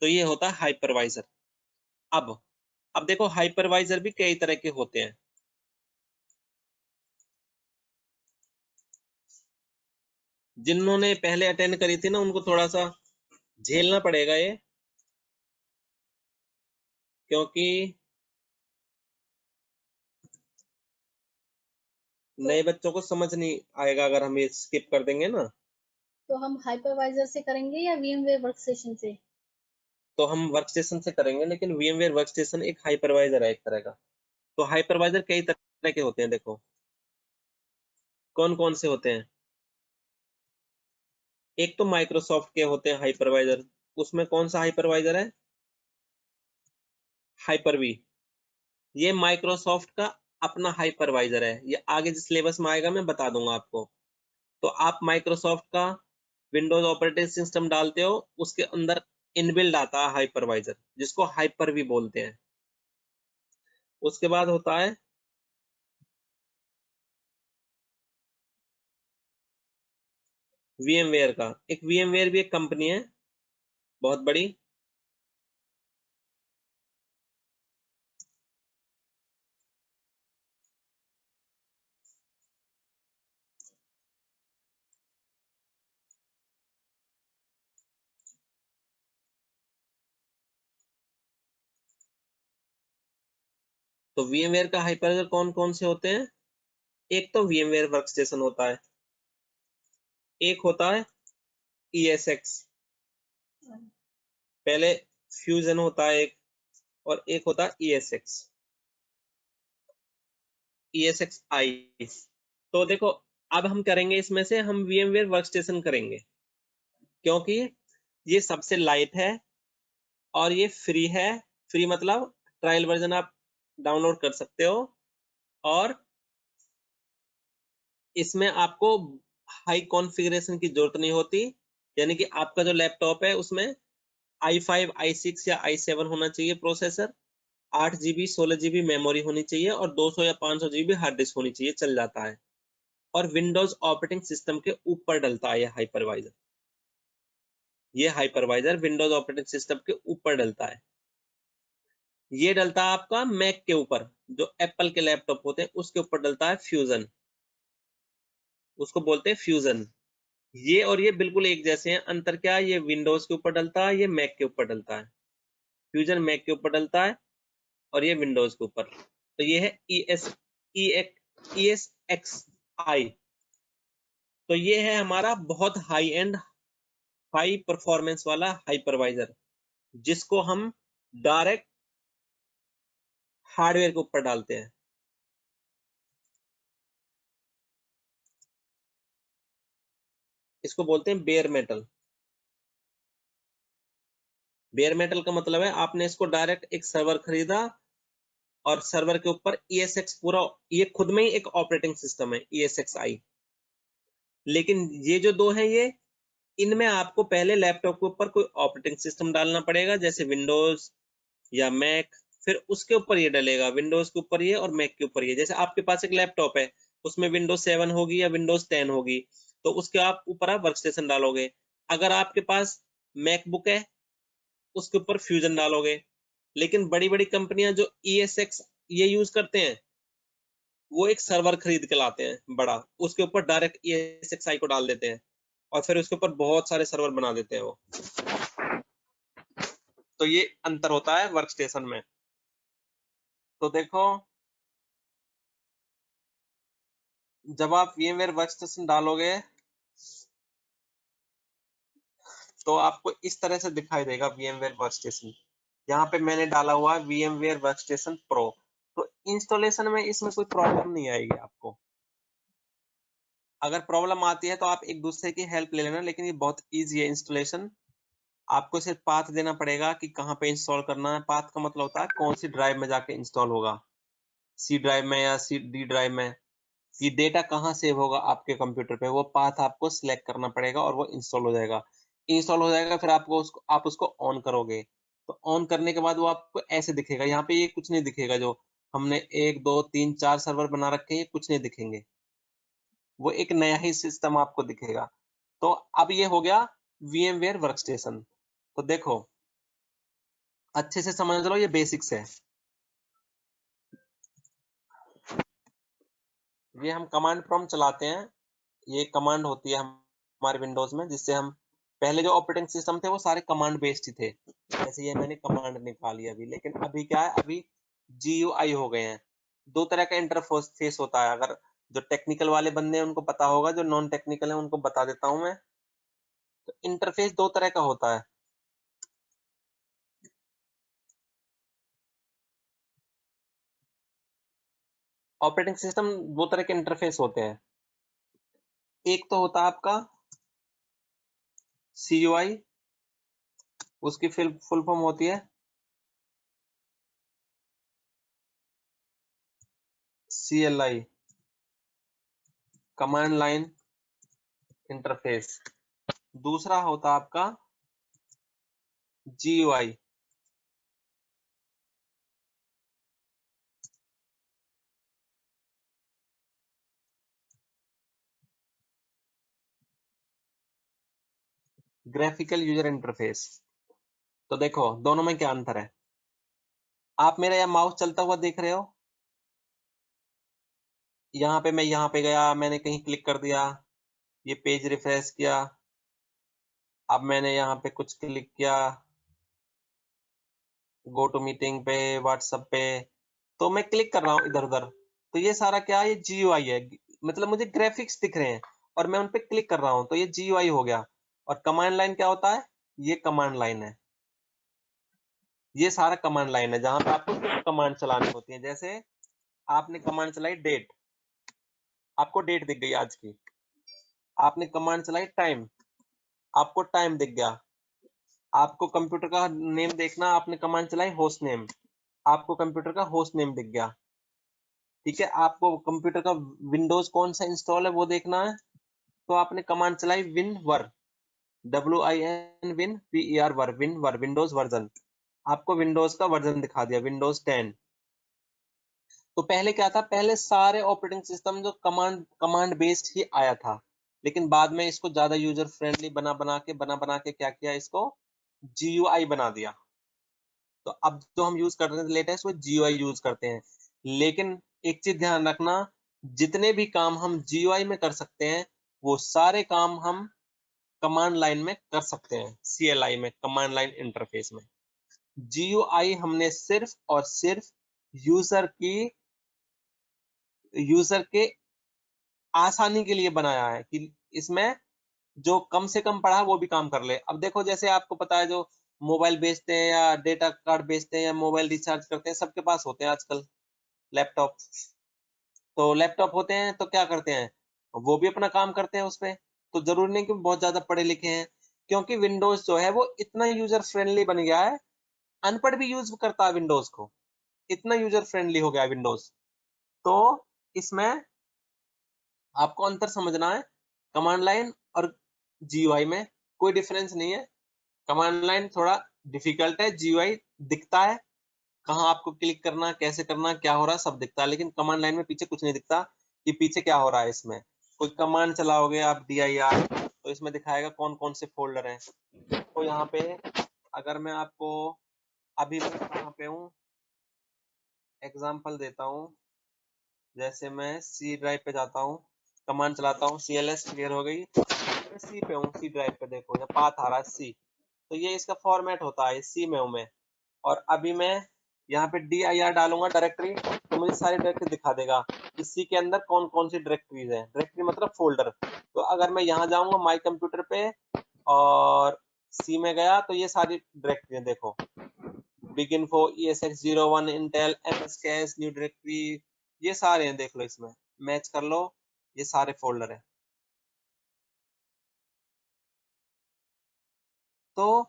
तो ये होता है हाइपरवाइजर। अब अब देखो, हाइपरवाइजर भी कई तरह के होते हैं। जिन्होंने पहले अटेंड करी थी ना, उनको थोड़ा सा झेलना पड़ेगा ये, क्योंकि नए बच्चों को समझ नहीं आएगा अगर हम ये स्किप कर देंगे ना। तो हम हाइपरवाइजर से करेंगे या VMware वर्कस्टेशन से? तो हम वर्कस्टेशन से करेंगे, लेकिन VMware वर्कस्टेशन एक हाइपरवाइजर है, एक तरह का। तो हाइपरवाइजर कई तरह के होते हैं। देखो, कौन कौन से होते हैं। एक तो माइक्रोसॉफ्ट के होते हैं हाइपरवाइजर। उसमें कौन सा हाइपरवाइजर है, हाइपर वी। ये माइक्रोसॉफ्ट का अपना हाइपरवाइजर है, ये आगे जिस सिलेबस में आएगा मैं बता दूंगा आपको। तो आप माइक्रोसॉफ्ट का विंडोज ऑपरेटिंग सिस्टम डालते हो, उसके अंदर इनबिल्ड आता है हाइपरवाइजर, जिसको हाइपर भी बोलते हैं। उसके बाद होता है VMware का। एक VMware भी एक कंपनी है बहुत बड़ी। तो VMware का हाइपरवाइजर कौन कौन से होते हैं? एक तो VMware वर्कस्टेशन होता है, एक होता है ESX, पहले फ्यूजन होता है एक, और एक होता है ESXi। तो देखो, अब हम करेंगे इसमें से हम VMware वर्कस्टेशन करेंगे, क्योंकि ये सबसे लाइट है और ये फ्री है। फ्री मतलब ट्रायल वर्जन आप डाउनलोड कर सकते हो, और इसमें आपको हाई कॉन्फ़िगरेशन की जरूरत नहीं होती। यानी कि आपका जो लैपटॉप है उसमें i5, i6 या i7 होना चाहिए प्रोसेसर, 8 GB 16 GB मेमोरी होनी चाहिए, और 200 या 500 GB हार्ड डिस्क होनी चाहिए, चल जाता है। और विंडोज ऑपरेटिंग सिस्टम के ऊपर डलता है ये हाइपरवाइजर। ये हाइपरवाइजर विंडोज ऑपरेटिंग सिस्टम के ऊपर डलता है। ये डलता है आपका मैक के ऊपर, जो एप्पल के लैपटॉप होते हैं उसके ऊपर डलता है फ्यूजन, उसको बोलते हैं फ्यूजन। ये और ये बिल्कुल एक जैसे हैं, अंतर क्या है, ये विंडोज के ऊपर डलता है, ये मैक के ऊपर डलता है। फ्यूजन मैक के ऊपर डलता है और ये विंडोज के ऊपर। तो ये है ESXi। तो ये है हमारा बहुत हाई एंड हाई परफॉर्मेंस वाला हाइपरवाइजर, जिसको हम डायरेक्ट हार्डवेयर के ऊपर डालते हैं। इसको बोलते हैं बेयर मेटल। बेयर मेटल का मतलब है आपने इसको डायरेक्ट एक सर्वर खरीदा, और सर्वर के ऊपर ESX पूरा, ये खुद में ही एक ऑपरेटिंग सिस्टम है ESXi। लेकिन ये जो दो हैं, ये इनमें आपको पहले लैपटॉप के ऊपर कोई ऑपरेटिंग सिस्टम डालना पड़ेगा, जैसे विंडोज या मैक, फिर उसके ऊपर ये डलेगा, विंडोज के ऊपर ये और मैक के ऊपर ये। जैसे आपके पास एक लैपटॉप है, उसमें विंडोज 7 होगी या विंडोज 10 होगी, तो उसके आप ऊपर आप वर्कस्टेशन डालोगे। अगर आपके पास मैकबुक है, उसके ऊपर फ्यूजन डालोगे। लेकिन बड़ी बड़ी कंपनियां जो ESX ये यूज करते हैं, वो एक सर्वर खरीद के लाते हैं बड़ा, उसके ऊपर डायरेक्ट ESXi को डाल देते हैं, और फिर उसके ऊपर बहुत सारे सर्वर बना देते हैं वो। तो ये अंतर होता है वर्कस्टेशन में। तो देखो, जब आप VMware वर्कस्टेशन डालोगे तो आपको इस तरह से दिखाई देगा VMware वर्कस्टेशन। यहाँ पे मैंने डाला हुआ है VMware वर्कस्टेशन प्रो। तो इंस्टॉलेशन में इसमें कोई प्रॉब्लम नहीं आएगी आपको। अगर प्रॉब्लम आती है तो आप एक दूसरे की हेल्प ले लेना, लेकिन ये बहुत ईजी है इंस्टॉलेशन। आपको सिर्फ पाथ देना पड़ेगा कि कहाँ पे इंस्टॉल करना है। पाथ का मतलब होता है कौन सी ड्राइव में जाके इंस्टॉल होगा, C ड्राइव में या D ड्राइव में, ये डेटा कहाँ सेव होगा आपके कंप्यूटर पे, वो पाथ आपको सिलेक्ट करना पड़ेगा और वो इंस्टॉल हो जाएगा। इंस्टॉल हो जाएगा, फिर आप उसको ऑन करोगे। तो ऑन करने के बाद वो आपको ऐसे दिखेगा। यहाँ पे ये कुछ नहीं दिखेगा, जो हमने 1 2 3 4 सर्वर बना रखे हैं, ये कुछ नहीं दिखेंगे। वो एक नया ही सिस्टम आपको दिखेगा। तो अब ये हो गया VMware वर्कस्टेशन। तो देखो, अच्छे से समझ लो, ये बेसिक्स है। ये हम कमांड प्रॉम्प्ट चलाते हैं, ये कमांड होती है हमारे विंडोज में, जिससे हम पहले जो ऑपरेटिंग सिस्टम थे वो सारे कमांड बेस्ड ही थे। जैसे ये मैंने कमांड निकाली अभी, लेकिन अभी क्या है, अभी GUI हो गए हैं। दो तरह का इंटरफेस होता है। अगर जो टेक्निकल वाले बंदे हैं उनको पता होगा, जो नॉन टेक्निकल है उनको बता देता हूं मैं। तो इंटरफेस दो तरह का होता है। ऑपरेटिंग सिस्टम दो तरह के इंटरफेस होते हैं। एक तो होता है आपका CUI, उसकी फुल फॉर्म होती है CLI कमांड लाइन इंटरफेस, दूसरा होता आपका GUI। Graphical user interface. तो देखो दोनों में क्या अंतर है। आप मेरा यहाँ माउस चलता हुआ देख रहे हो, यहाँ पे मैं यहाँ पे गया, मैंने कहीं क्लिक कर दिया, ये पेज रिफ्रेश किया, अब मैंने यहाँ पे कुछ क्लिक किया, गो टू मीटिंग पे, व्हाट्सएप पे, तो मैं क्लिक कर रहा हूँ इधर उधर, तो ये सारा क्या है, ये GUI है, मतलब मुझे ग्राफिक्स दिख रहे हैं और मैं उन पे क्लिक कर रहा हूँ, तो ये GUI हो गया। और कमांड लाइन क्या होता है, ये कमांड लाइन है, ये सारा कमांड लाइन है जहां पे आपको सिर्फ कमांड चलानी होती है। जैसे आपने कमांड चलाई डेट, आपको डेट दिख गई आज की, आपने कमांड चलाई टाइम, आपको टाइम दिख गया, आपको कंप्यूटर का नेम देखना, आपने कमांड चलाई होस्ट नेम, आपको कंप्यूटर का होस्ट नेम दिख गया। ठीक है, आपको कंप्यूटर का विंडोज कौन सा इंस्टॉल है वो देखना है, तो आपने कमांड चलाई WinVer, WIN WinVer वर, WinVer विंडोज वर्जन, आपको विंडोज का वर्जन दिखा दिया, विंडोज 10। तो पहले क्या था, पहले सारे ऑपरेटिंग सिस्टम जो कमांड बेस्ड ही आया था, लेकिन बाद में इसको ज्यादा यूजर फ्रेंडली बना के क्या किया, इसको GUI बना दिया। तो अब जो हम यूज कर रहे हैं लेटेस्ट, वो GUI यूज करते हैं। लेकिन एक चीज ध्यान रखना, जितने भी काम हम GUI में कर सकते हैं, वो सारे काम हम कमांड लाइन में कर सकते हैं, CLI में, कमांड लाइन इंटरफेस में। GUI हमने सिर्फ और सिर्फ यूजर के आसानी के लिए बनाया है कि इसमें जो कम से कम पढ़ा वो भी काम कर ले। अब देखो जैसे आपको पता है, जो मोबाइल बेचते हैं या डेटा कार्ड बेचते हैं या मोबाइल रिचार्ज करते हैं, सबके पास होते हैं आजकल लैपटॉप। तो लैपटॉप होते हैं तो क्या करते हैं, वो भी अपना काम करते हैं उस पे। तो जरूरी नहीं कि बहुत ज्यादा पढ़े लिखे हैं, क्योंकि विंडोज जो है वो इतना यूजर फ्रेंडली बन गया है, अनपढ़ भी यूज करता है विंडोज को, इतना यूजर फ्रेंडली हो गया है विंडोज। तो इसमें आपको अंतर समझना है, कमांड लाइन और GUI में कोई डिफरेंस नहीं है। कमांड लाइन थोड़ा डिफिकल्ट है, GUI दिखता है, कहाँ आपको क्लिक करना, कैसे करना, क्या हो रहा है, सब दिखता है। लेकिन कमांड लाइन में पीछे कुछ नहीं दिखता कि पीछे क्या हो रहा है। इसमें कोई कमांड चलाओगे आप dir, तो इसमें दिखाएगा कौन कौन से फोल्डर हैं। तो यहाँ पे अगर मैं आपको अभी मैं कहाँ पे हूँ एग्जाम्पल देता हूँ, जैसे मैं C ड्राइव पे जाता हूँ, कमांड चलाता हूँ, CLS क्लियर हो गई, मैं C पे हूँ, C ड्राइव पे देखो यहाँ पाथ आ रहा है C, तो ये इसका फॉर्मेट होता है, C में हूँ मैं। और अभी मैं यहाँ पे dir डालूंगा डायरेक्टरी, तो मुझे सारी डायरेक्टरी दिखा देगा इसी के अंदर कौन कौन सी डायरेक्टरीज है, डायरेक्टरी मतलब फोल्डर। तो अगर मैं यहाँ जाऊंगा माई कंप्यूटर पे और C में गया, तो ये सारी डायरेक्टरी देखो, बिगिनफो, ESX01, Intel, MSCS, new directory, ये सारे हैं, देख लो इसमें मैच कर लो, ये सारे फोल्डर है। तो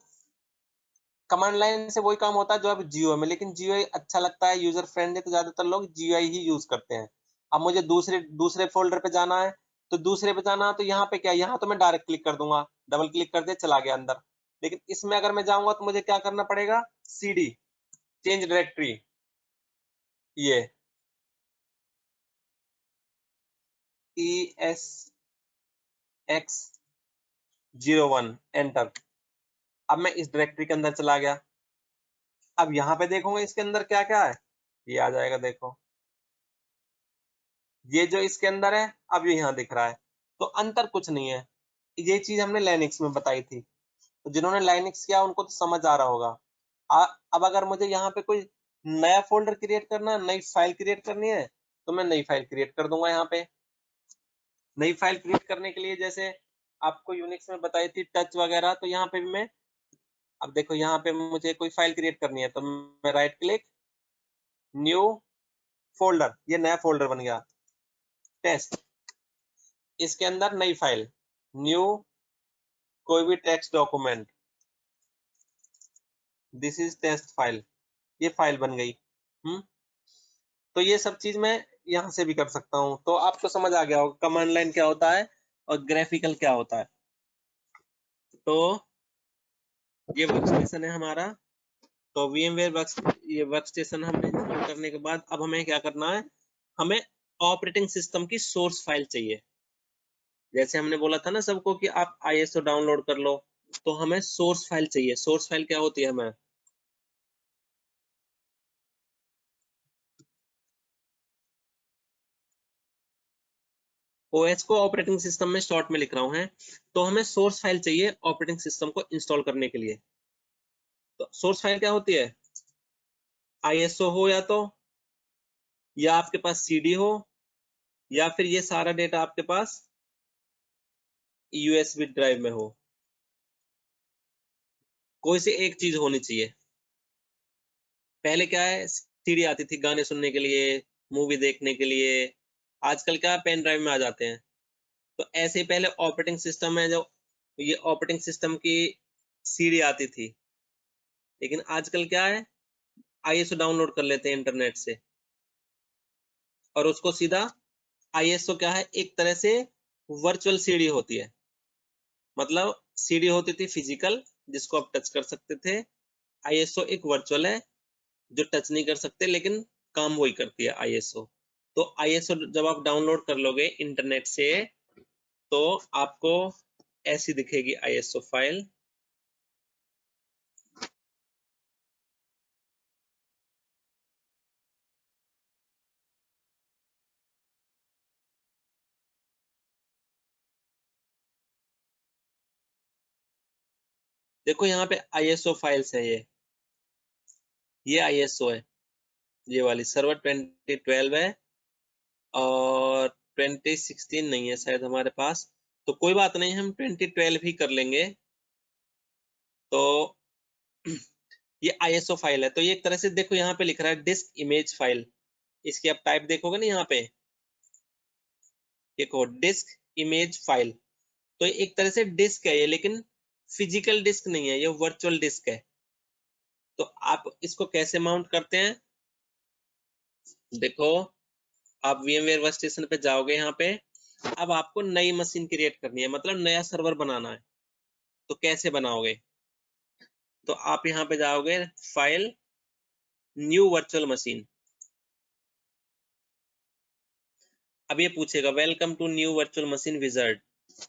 कमांड लाइन से वही काम होता है जो अब GUI में, लेकिन GUI अच्छा लगता है, यूजर फ्रेंडली, तो ज्यादातर लोग GUI ही यूज करते हैं। अब मुझे दूसरे फोल्डर पे जाना है, तो दूसरे पे जाना, तो यहाँ पे क्या, यहाँ तो मैं डायरेक्ट क्लिक कर दूंगा, डबल क्लिक कर दिया, चला गया अंदर। लेकिन इसमें अगर मैं जाऊंगा तो मुझे क्या करना पड़ेगा, CD चेंज डायरेक्टरी, ये ESX01 एंटर। अब मैं इस डायरेक्टरी के अंदर चला गया। अब यहाँ पे देखूंगा इसके अंदर क्या क्या है, ये आ जाएगा, देखो ये जो इसके अंदर है अब ये यहाँ दिख रहा है। तो अंतर कुछ नहीं है, ये चीज हमने लाइनक्स में बताई थी, तो जिन्होंने लाइनक्स किया उनको तो समझ आ रहा होगा। अब अगर मुझे यहाँ पे कोई नया फोल्डर क्रिएट करना है, नई फाइल क्रिएट करनी है, तो मैं नई फाइल क्रिएट कर दूंगा। यहाँ पे नई फाइल क्रिएट करने के लिए जैसे आपको यूनिक्स में बताई थी टच वगैरह, तो यहाँ पे भी मैं, अब देखो यहाँ पे मुझे कोई फाइल क्रिएट करनी है, तो मैं राइट क्लिक, न्यू फोल्डर, ये नया फोल्डर बन गया, टेस्ट, इसके अंदर नई फाइल, न्यू कोई भी text document, this is test file, ये फाइल बन गई। तो ये सब चीज मैं यहाँ से भी कर सकता हूँ। तो आपको समझ आ गया होगा कमांड लाइन क्या होता है और ग्राफिकल क्या होता है। तो ये वर्कस्टेशन है हमारा। तो VMware ये वर्कस्टेशन हमने इंस्टॉल करने के बाद अब हमें क्या करना है, हमें ऑपरेटिंग सिस्टम की सोर्स फाइल चाहिए। जैसे हमने बोला था ना सबको कि आप ISO डाउनलोड कर लो, तो हमें सोर्स फाइल चाहिए। सोर्स फाइल क्या होती है, हमें OS को ऑपरेटिंग सिस्टम में शॉर्ट में लिख रहा हूं है, तो हमें सोर्स फाइल चाहिए ऑपरेटिंग सिस्टम को इंस्टॉल करने के लिए। तो सोर्स फाइल क्या होती है, ISO हो या आपके पास CD हो, या फिर ये सारा डेटा आपके पास USB ड्राइव में हो, कोई से एक चीज होनी चाहिए। पहले क्या है, CD आती थी गाने सुनने के लिए, मूवी देखने के लिए, आजकल क्या पेन ड्राइव में आ जाते हैं। तो ऐसे ही पहले ऑपरेटिंग सिस्टम है जो ये ऑपरेटिंग सिस्टम की CD आती थी, लेकिन आजकल क्या है, ISO डाउनलोड कर लेते हैं इंटरनेट से और उसको सीधा ISO क्या है, एक तरह से वर्चुअल CD होती है। मतलब CD होती थी फिजिकल जिसको आप टच कर सकते थे, ISO एक वर्चुअल है जो टच नहीं कर सकते लेकिन काम वही करती है ISO। तो ISO जब आप डाउनलोड कर लोगे इंटरनेट से तो आपको ऐसी दिखेगी ISO फाइल। देखो यहाँ पे ISO फाइल्स है, ये ISO है, ये वाली सर्वर 2012 है और 2016 नहीं है शायद हमारे पास। तो कोई बात नहीं, हम 2012 ही कर लेंगे। तो ये ISO फाइल है। तो ये एक तरह से देखो यहाँ पे लिख रहा है डिस्क इमेज फाइल, इसकी आप टाइप देखोगे ना यहाँ पे, देखो डिस्क इमेज फाइल। तो ये एक तरह से डिस्क है ये, लेकिन फिजिकल डिस्क नहीं है, ये वर्चुअल डिस्क है। तो आप इसको कैसे माउंट करते हैं, देखो आप VMware वर्कस्टेशन पे जाओगे, यहाँ पे अब आपको नई मशीन क्रिएट करनी है, मतलब नया सर्वर बनाना है। तो कैसे बनाओगे, तो आप यहाँ पे जाओगे फाइल न्यू वर्चुअल मशीन। अब ये पूछेगा welcome to new virtual machine wizard,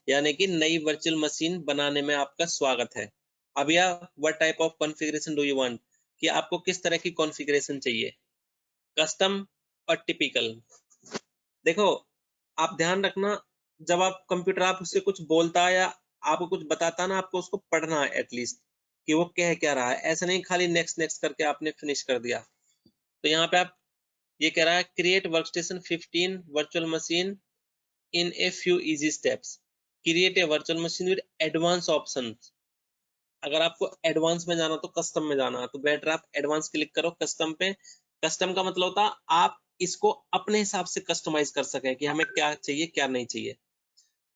यानी कि नई वर्चुअल मशीन बनाने में आपका स्वागत है। अब यह what type of configuration do you want, कि आपको किस तरह की कॉन्फ़िगरेशन चाहिए, कस्टम और टिपिकल। देखो आप ध्यान रखना, जब आप कंप्यूटर आप उससे कुछ बोलता है या आपको कुछ बताता है ना, आपको उसको पढ़ना है एटलीस्ट कि वो कह क्या रहा है। ऐसा नहीं खाली नेक्स्ट नेक्स्ट करके आपने फिनिश कर दिया। तो यहाँ पे आप ये कह रहा है create workstation 15 virtual machine in a few easy steps, create a virtual machine with advance options. अगर आपको एडवांस में जाना तो कस्टम में जाना, तो बेटर आप एडवांस क्लिक करो कस्टम पे। कस्टम का मतलब होता है आप इसको अपने हिसाब से कस्टमाइज कर सकें कि हमें क्या चाहिए क्या नहीं चाहिए।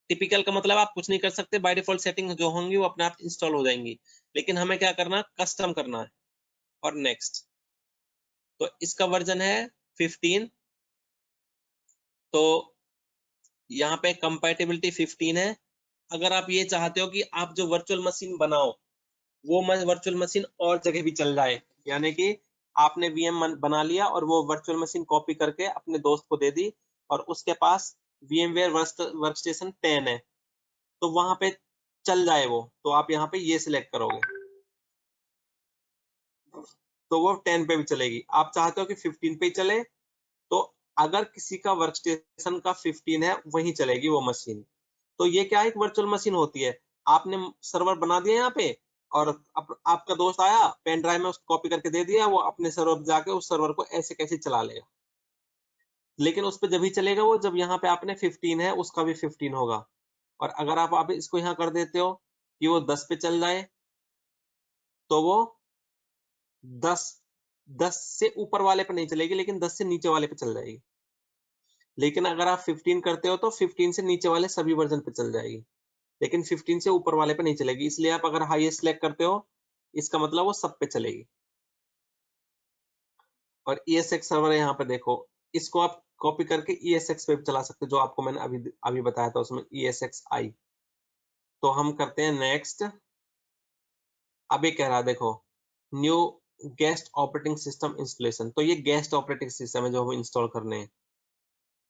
टिपिकल का मतलब आप कुछ नहीं कर सकते, बाय डिफॉल्ट सेटिंग जो होंगी वो अपने आप इंस्टॉल हो जाएंगी, लेकिन हमें क्या करना है, कस्टम करना है। और नेक्स्ट, तो इसका वर्जन है 15। तो यहाँ पे कंपैटिबिलिटी 15 है। अगर आप ये चाहते हो कि आप जो वर्चुअल मशीन बनाओ वो वर्चुअल मशीन और जगह भी चल जाए, यानी कि आपने VM बना लिया और वो वर्चुअल मशीन कॉपी करके अपने दोस्त को दे दी और उसके पास VMware वर्कस्टेशन 10 है, तो वहां पे चल जाए वो, तो आप यहाँ पे ये सिलेक्ट करोगे तो वो 10 पे भी चलेगी। आप चाहते हो कि 15 पे ही चले, तो अगर किसी का वर्कस्टेशन का 15 है वहीं चलेगी वो मशीन। तो ये क्या है, एक वर्चुअल मशीन होती है। आपने सर्वर बना दिया यहाँ पे और आपका दोस्त आया पेन ड्राइव में उसको कॉपी करके दे दिया, वो अपने सर्वर पे जाके उस सर्वर को ऐसे कैसे चला लेगा, लेकिन उस पर जब ही चलेगा वो जब यहाँ पे आपने 15 है उसका भी 15 होगा। और अगर आप इसको यहाँ कर देते हो कि वो 10 पे चल जाए, तो वो 10 से ऊपर वाले पे नहीं चलेगी लेकिन 10 से नीचे वाले पे चल जाएगी। लेकिन अगर आप 15 करते हो तो 15 से नीचे वाले सभी वर्जन पे चल जाएगी, लेकिन 15 से ऊपर वाले पे नहीं चलेगी। इसलिए आप अगर हाईएस्ट सिलेक्ट करते हो इसका मतलब वो सब पे चलेगी। और ESX सर्वर है यहाँ पे देखो, इसको आप कॉपी करके ESX पे भी चला सकते हो, जो आपको मैंने अभी बताया था उसमें ESXi। तो हम करते हैं नेक्स्ट। अब ये कह रहा है देखो new guest operating system installation. तो ये गेस्ट ऑपरेटिंग सिस्टम है जो हम इंस्टॉल करने हैं।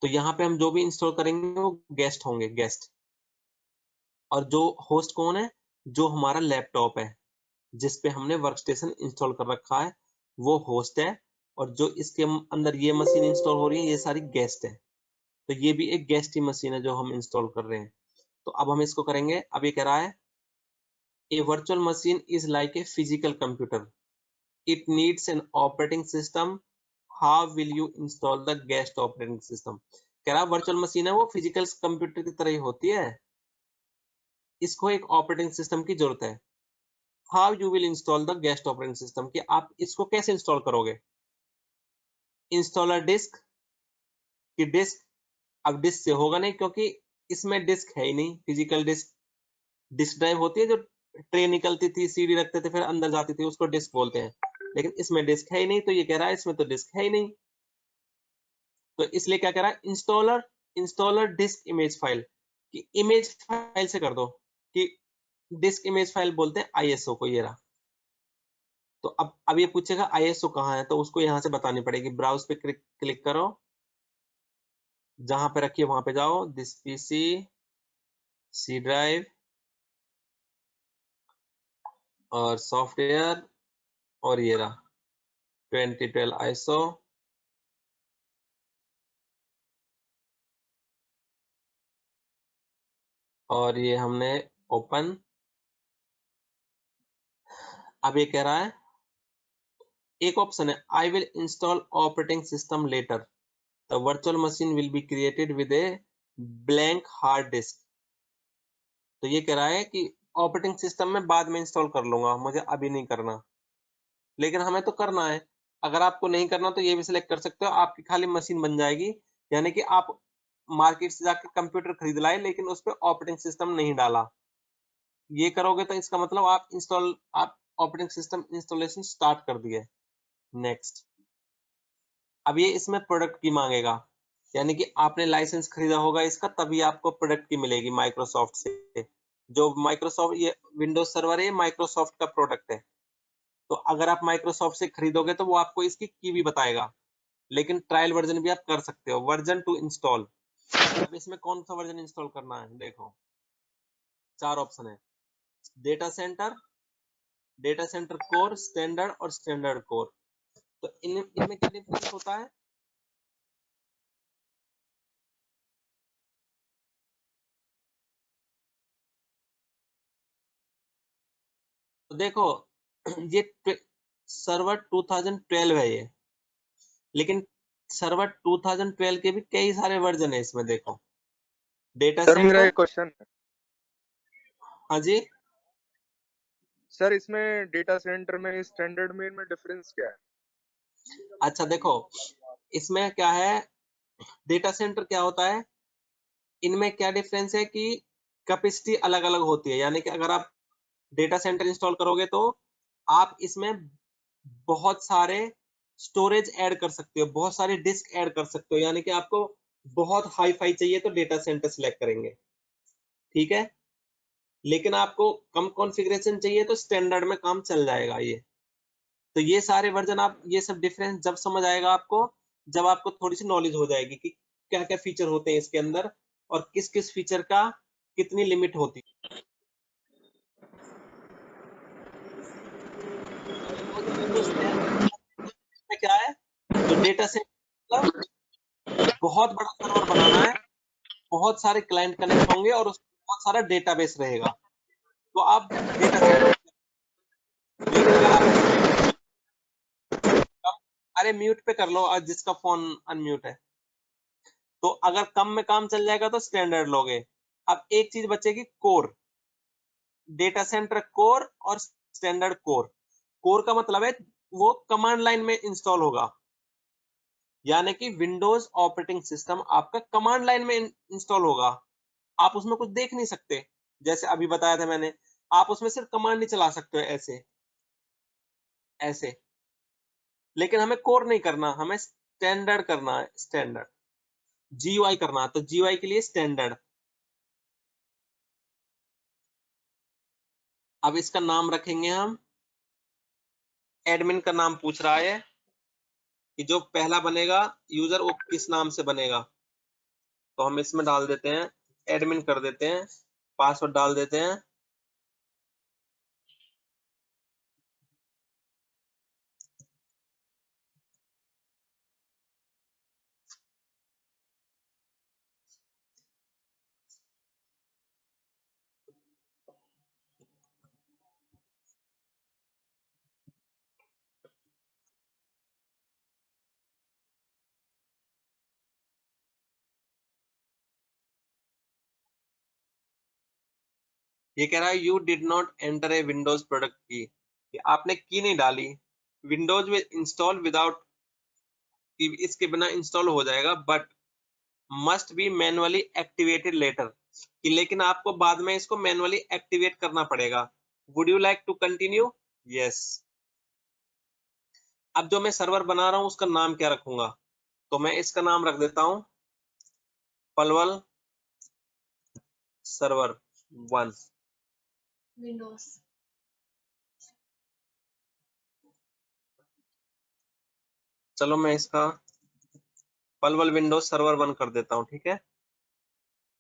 तो यहाँ पे हम जो भी इंस्टॉल करेंगे वो गेस्ट होंगे, गेस्ट। और जो होस्ट कौन है, जो हमारा लैपटॉप है जिसपे हमने वर्कस्टेशन इंस्टॉल कर रखा है वो होस्ट है, और जो इसके अंदर ये मशीन इंस्टॉल हो रही है ये सारी गेस्ट है। तो ये भी एक गेस्ट ही मशीन है जो हम इंस्टॉल कर रहे हैं। तो अब हम इसको करेंगे। अब ये कह रहा है a virtual machine is like a physical computer, it needs an operating system, how will you install the guest operating system. कह रहा वर्चुअल मशीन है वो फिजिकल कंप्यूटर की तरह ही होती है, इसको एक ऑपरेटिंग सिस्टम की जरूरत है। How you will install the guest operating system, कि आप इसको कैसे इंस्टॉल करोगे। इंस्टॉलर डिस्क, कि डिस्क, अब डिस्क से होगा नहीं क्योंकि इसमें डिस्क है ही नहीं। फिजिकल डिस्क, डिस्क ड्राइव होती है जो ट्रे निकलती थी, सीडी रखते थे फिर अंदर जाती थी, उसको डिस्क बोलते हैं। लेकिन इसमें डिस्क है ही नहीं, तो ये कह रहा है इसमें तो डिस्क है ही नहीं। तो इसलिए क्या कह रहा है, इंस्टॉलर डिस्क इमेज फाइल, कि इमेज फाइल से कर दो, कि डिस्क इमेज फाइल बोलते हैं ISO को। ये रहा। तो अब ये पूछेगा ISO कहाँ है, तो उसको यहाँ से बतानी पड़ेगी। ब्राउज पे क्लिक करो, जहां पे रखिए वहां पे जाओ, दिस PC, C ड्राइव और सॉफ्टवेयर, और ये रहा 2012 ISO। और ये हमने ओपन। अब ये कह रहा है एक ऑप्शन है, I will install operating system later, the virtual machine will be created with a blank hard disk. तो ये कह रहा है कि ऑपरेटिंग सिस्टम में बाद में इंस्टॉल कर लूंगा, मुझे अभी नहीं करना। लेकिन हमें तो करना है। अगर आपको नहीं करना तो ये भी सिलेक्ट कर सकते हो, आपकी खाली मशीन बन जाएगी। यानी कि आप मार्केट से जाके कंप्यूटर खरीद लाए लेकिन उस पर ऑपरेटिंग सिस्टम नहीं डाला। ये करोगे तो इसका मतलब आप ऑपरेटिंग सिस्टम इंस्टॉलेशन स्टार्ट कर दिए। नेक्स्ट। अब ये इसमें प्रोडक्ट की मांगेगा, यानी कि आपने लाइसेंस खरीदा होगा इसका, तभी आपको प्रोडक्ट की मिलेगी माइक्रोसॉफ्ट से। जो माइक्रोसॉफ्ट, ये विंडोज सर्वर है, माइक्रोसॉफ्ट का प्रोडक्ट है। तो अगर आप माइक्रोसॉफ्ट से खरीदोगे तो वो आपको इसकी की भी बताएगा। लेकिन ट्रायल वर्जन भी आप कर सकते हो। वर्जन टू इंस्टॉल, अब इसमें कौन सा वर्जन इंस्टॉल करना है, देखो 4 ऑप्शन है। डेटा सेंटर कोर, स्टैंडर्ड और स्टैंडर्ड कोर। तो इनमें क्या डिफरेंस होता है। तो देखो ये सर्वर 2012 है ये, लेकिन सर्वर 2012 के भी कई सारे वर्जन है इसमें। देखो डेटा सर मेरा सेंटर। एक क्वेश्चन है हाँ जी, सर, इसमें डेटा सेंटर में स्टैंडर्ड में डिफरेंस क्या है? अच्छा देखो इसमें क्या है, डेटा सेंटर क्या होता है, इनमें क्या डिफरेंस है कि कैपेसिटी अलग अलग होती है। यानी कि अगर आप डेटा सेंटर इंस्टॉल करोगे तो आप इसमें बहुत सारे स्टोरेज ऐड कर सकते हो, बहुत सारे डिस्क ऐड कर सकते हो। यानी कि आपको बहुत हाई फाई चाहिए तो डेटा सेंटर सिलेक्ट करेंगे, ठीक है। लेकिन आपको कम कॉन्फ़िगरेशन चाहिए तो स्टैंडर्ड में काम चल जाएगा ये। तो ये सारे वर्जन, आप ये सब डिफरेंस जब समझ आएगा आपको, जब आपको थोड़ी सी नॉलेज हो जाएगी कि क्या क्या फीचर होते हैं इसके अंदर और किस किस फीचर का कितनी लिमिट होती है। तो स्टैंडर्ड में क्या है, जो डेटा से मतलब बहुत बड़ा सर्वर बनाना है, बहुत सारे क्लाइंट कनेक्ट होंगे और उसमें बहुत सारा डेटाबेस रहेगा, तो आप डेटा सेंटर। लेकिन अगर आप अरे म्यूट पे कर लो, आज जिसका फोन अनम्यूट है। तो अगर कम में काम चल जाएगा तो स्टैंडर्ड लोगे। अब एक चीज बचेगी, कोर, डेटा सेंटर कोर और स्टैंडर्ड कोर। कोर का मतलब है वो कमांड लाइन में इंस्टॉल होगा, यानी कि विंडोज ऑपरेटिंग सिस्टम आपका कमांड लाइन में इंस्टॉल होगा। आप उसमें कुछ देख नहीं सकते, जैसे अभी बताया था मैंने, आप उसमें सिर्फ कमांड नहीं चला सकते हो ऐसे ऐसे। लेकिन हमें कोर नहीं करना, हमें स्टैंडर्ड करना है, स्टैंडर्ड। GUI करना, तो GUI के लिए स्टैंडर्ड। अब इसका नाम रखेंगे हम, एडमिन का नाम पूछ रहा है कि जो पहला बनेगा यूजर वो किस नाम से बनेगा, तो हम इसमें डाल देते हैं एडमिन कर देते हैं, पासवर्ड डाल देते हैं। ये कह रहा है you did not enter a Windows product की, कि आपने की नहीं डाली। विंडोज विल इंस्टॉल विदाउट, इसके बिना इंस्टॉल हो जाएगा, but must be manually activated later, कि लेकिन आपको बाद में इसको मैनुअली एक्टिवेट करना पड़ेगा। Would you like to continue? Yes. अब जो मैं सर्वर बना रहा हूं उसका नाम क्या रखूंगा, तो मैं इसका नाम रख देता हूं पलवल सर्वर 1 विंडोज। चलो मैं इसका पलवल विंडोज सर्वर 1 कर देता हूं, ठीक है।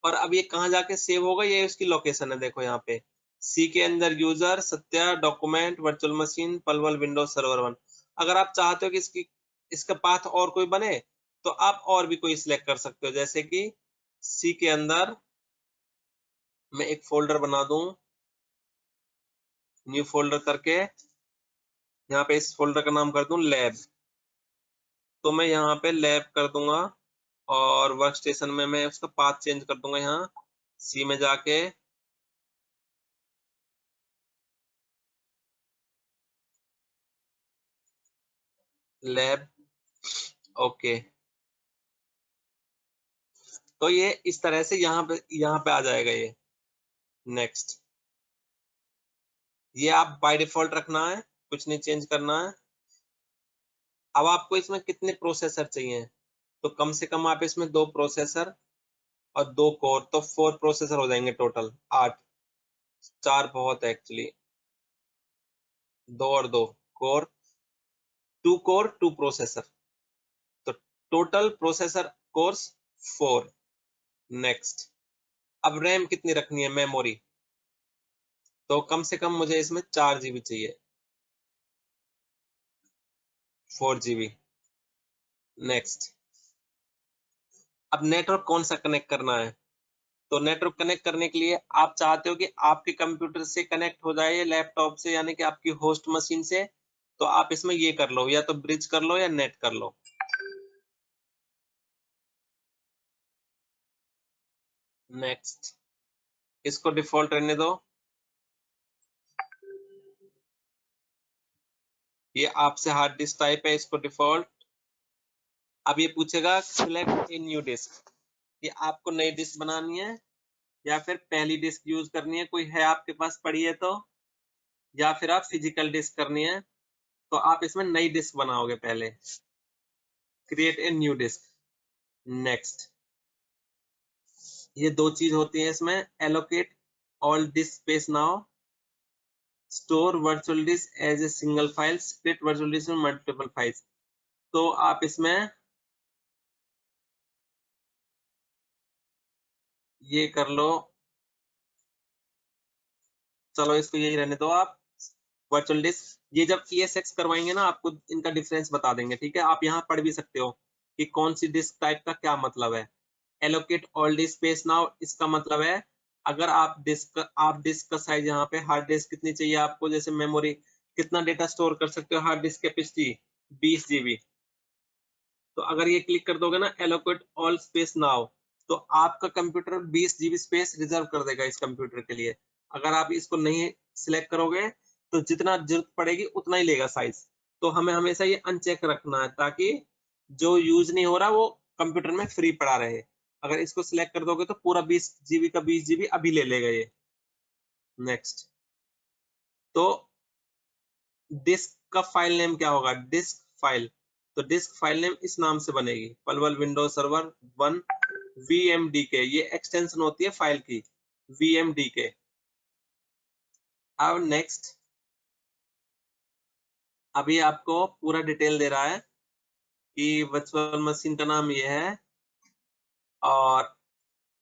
और अब ये कहाँ जाके सेव होगा, ये उसकी लोकेशन है, देखो यहाँ पे सी के अंदर user Satya document virtual machine Palwal Windows server 1। अगर आप चाहते हो कि इसका पाथ और कोई बने तो आप और भी कोई सिलेक्ट कर सकते हो, जैसे कि सी के अंदर मैं एक फोल्डर बना दूं, न्यू फोल्डर करके यहाँ पे इस फोल्डर का नाम कर दूं लैब, तो मैं यहाँ पे लैब कर दूंगा और वर्क स्टेशन में मैं उसका पाथ चेंज कर दूंगा, यहाँ सी में जाके लैब। ओके, तो ये इस तरह से यहाँ पे आ जाएगा ये। नेक्स्ट, ये आप बाय डिफॉल्ट रखना है, कुछ नहीं चेंज करना है। अब आपको इसमें कितने प्रोसेसर चाहिए, तो कम से कम आप इसमें 2 प्रोसेसर और 2 कोर, तो 4 प्रोसेसर हो जाएंगे टोटल। 8, 4 बहुत है एक्चुअली, 2 और 2 कोर, 2 कोर 2 प्रोसेसर, तो टोटल प्रोसेसर कोर्स 4। नेक्स्ट, अब रैम कितनी रखनी है, मेमोरी, तो कम से कम मुझे इसमें 4 GB चाहिए, 4 GB। नेक्स्ट, अब नेटवर्क कौन सा कनेक्ट करना है, तो नेटवर्क कनेक्ट करने के लिए आप चाहते हो कि आपके कंप्यूटर से कनेक्ट हो जाए लैपटॉप से, यानी कि आपकी होस्ट मशीन से, तो आप इसमें ये कर लो, या तो ब्रिज कर लो या नेट कर लो। नेक्स्ट, इसको डिफॉल्ट रहने दो, ये आपसे हार्ड डिस्क टाइप है, इसको डिफॉल्ट। अब ये पूछेगा सिलेक्ट ए न्यू डिस्क, कि आपको नई डिस्क बनानी है या फिर पहली डिस्क यूज करनी है, कोई है आपके पास पड़ी है तो, या फिर आप फिजिकल डिस्क करनी है, तो आप इसमें नई डिस्क बनाओगे पहले, create a new disk. Next, ये 2 चीज होती है इसमें, allocate all disk space now, store virtual disk as a single file, split virtual disk में मल्टीपल फाइल्स, तो आप इसमें ये कर लो। चलो इसको यही रहने दो आप, वर्चुअल डिस्क। ये जब ESX करवाएंगे ना आपको इनका डिफरेंस बता देंगे, ठीक है। आप यहाँ पढ़ भी सकते हो कि कौन सी डिस्क टाइप का क्या मतलब है। Allocate all disk space now, इसका मतलब है अगर आप डिस्क का साइज, यहाँ पे हार्ड डिस्क कितनी चाहिए आपको, जैसे मेमोरी कितना डेटा स्टोर कर सकते हो, हार्ड डिस्क कैपेसिटी 20 GB, तो अगर ये क्लिक कर दोगे ना एलोकेट ऑल स्पेस नाउ, तो आपका कंप्यूटर 20 GB स्पेस रिजर्व कर देगा इस कंप्यूटर के लिए। अगर आप इसको नहीं सिलेक्ट करोगे तो जितना जरूरत पड़ेगी उतना ही लेगा साइज, तो हमें हमेशा ये अनचेक रखना है ताकि जो यूज नहीं हो रहा वो कंप्यूटर में फ्री पड़ा रहे। अगर इसको सिलेक्ट कर दोगे तो पूरा 20 GB का 20 GB अभी ले लेगा ये। नेक्स्ट, तो डिस्क का फाइल नेम क्या होगा, डिस्क फाइल, तो डिस्क फाइल नेम इस नाम से बनेगी, पलवल विंडोज सर्वर 1 VMDK, ये एक्सटेंशन होती है फाइल की, VMDK। अब नेक्स्ट, अभी आपको पूरा डिटेल दे रहा है कि वर्चुअल मशीन का नाम ये है और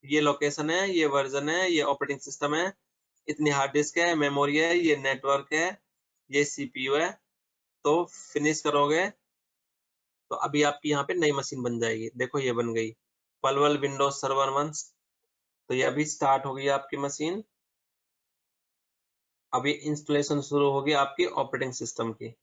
ये लोकेशन है, ये वर्जन है, ये ऑपरेटिंग सिस्टम है, इतनी हार्ड डिस्क है, मेमोरी है, ये नेटवर्क है, ये CPU है। तो फिनिश करोगे तो अभी आपकी यहाँ पे नई मशीन बन जाएगी। देखो ये बन गई पलवल विंडोज सर्वर 1। तो ये अभी स्टार्ट हो गई आपकी मशीन। अभी इंस्टॉलेशन शुरू होगी आपकी ऑपरेटिंग सिस्टम की।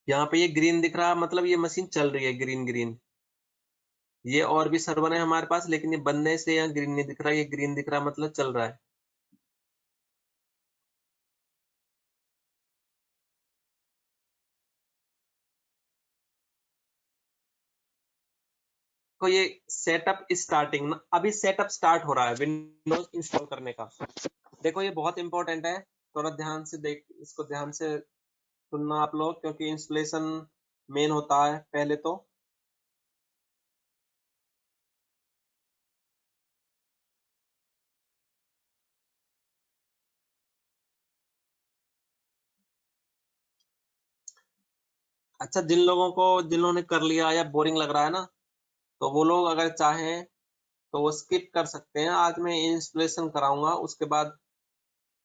यहाँ पे ये ग्रीन दिख रहा, मतलब ये मशीन चल रही है, ग्रीन ग्रीन। ये और भी सर्वर है हमारे पास, लेकिन ये बनने से यहाँ ग्रीन नहीं दिख रहा, ये ग्रीन दिख रहा मतलब चल रहा है। तो ये सेटअप स्टार्टिंग, अभी सेटअप स्टार्ट हो रहा है विंडोज इंस्टॉल करने का। देखो ये बहुत इंपॉर्टेंट है, थोड़ा ध्यान से देख, इसको ध्यान से सुनना आप लोग, क्योंकि इंस्टॉलेशन मेन होता है पहले तो। अच्छा, जिन लोगों ने कर लिया या बोरिंग लग रहा है ना, तो वो लोग अगर चाहें तो वो स्किप कर सकते हैं। आज मैं इंस्टॉलेशन कराऊंगा, उसके बाद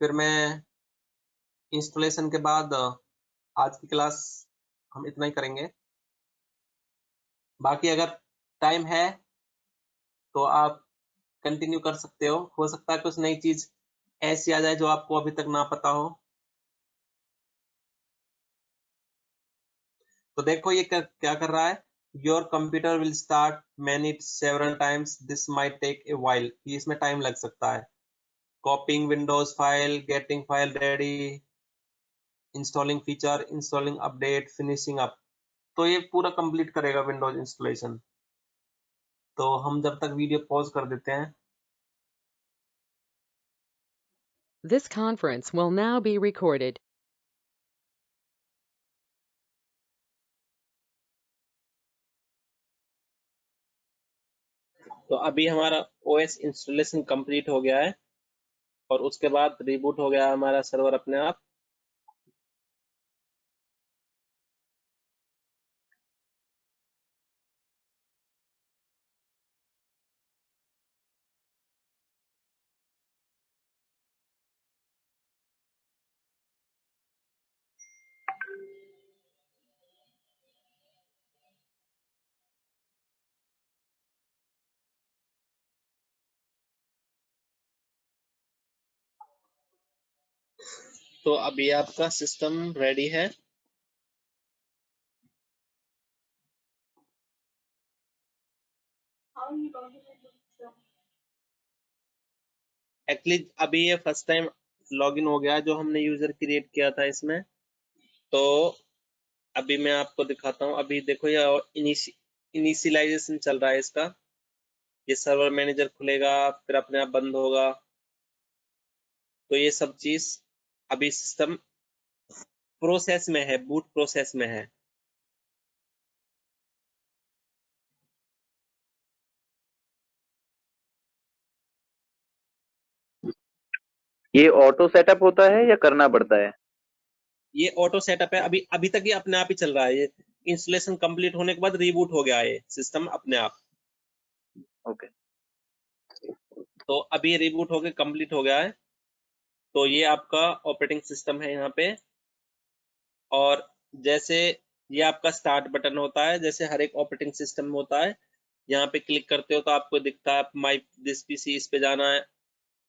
फिर मैं इंस्टॉलेशन के बाद आज की क्लास हम इतना ही करेंगे। बाकी अगर टाइम है तो आप कंटिन्यू कर सकते हो सकता है कुछ नई चीज ऐसी आ जाए जो आपको अभी तक ना पता हो। तो देखो ये क्या कर रहा है, your computer will start many several times, this might take a while. इसमें टाइम लग सकता है। Copying Windows file, getting file ready, installing feature, installing update, finishing up. तो ये पूरा कंप्लीट करेगा विंडोज इंस्टॉलेशन। तो हम जब तक वीडियो पॉज कर देते हैं। This conference will now be recorded. तो अभी हमारा OS इंस्टॉलेशन कंप्लीट हो गया है और उसके बाद रिबूट हो गया हमारा सर्वर अपने आप। तो अभी आपका सिस्टम रेडी है। एक्चुअली अभी ये फर्स्ट टाइम लॉगिन हो गया जो हमने यूजर क्रिएट किया था इसमें। तो अभी मैं आपको दिखाता हूँ। अभी देखो ये इनिशियलाइजेशन चल रहा है इसका। ये सर्वर मैनेजर खुलेगा फिर अपने आप बंद होगा। तो ये सब चीज अभी सिस्टम प्रोसेस में है, बूट प्रोसेस में है। ये ऑटो सेटअप होता है या करना पड़ता है? ये ऑटो सेटअप है, अभी तक ये अपने आप ही चल रहा है। ये इंस्टॉलेशन कंप्लीट होने के बाद रीबूट हो गया है सिस्टम अपने आप। ओके। तो अभी रीबूट होके कंप्लीट हो गया है। तो ये आपका ऑपरेटिंग सिस्टम है यहाँ पे। और जैसे ये आपका स्टार्ट बटन होता है, जैसे हर एक ऑपरेटिंग सिस्टम में होता है। यहाँ पे क्लिक करते हो तो आपको दिखता है माई दिस पीसी, इस पे जाना है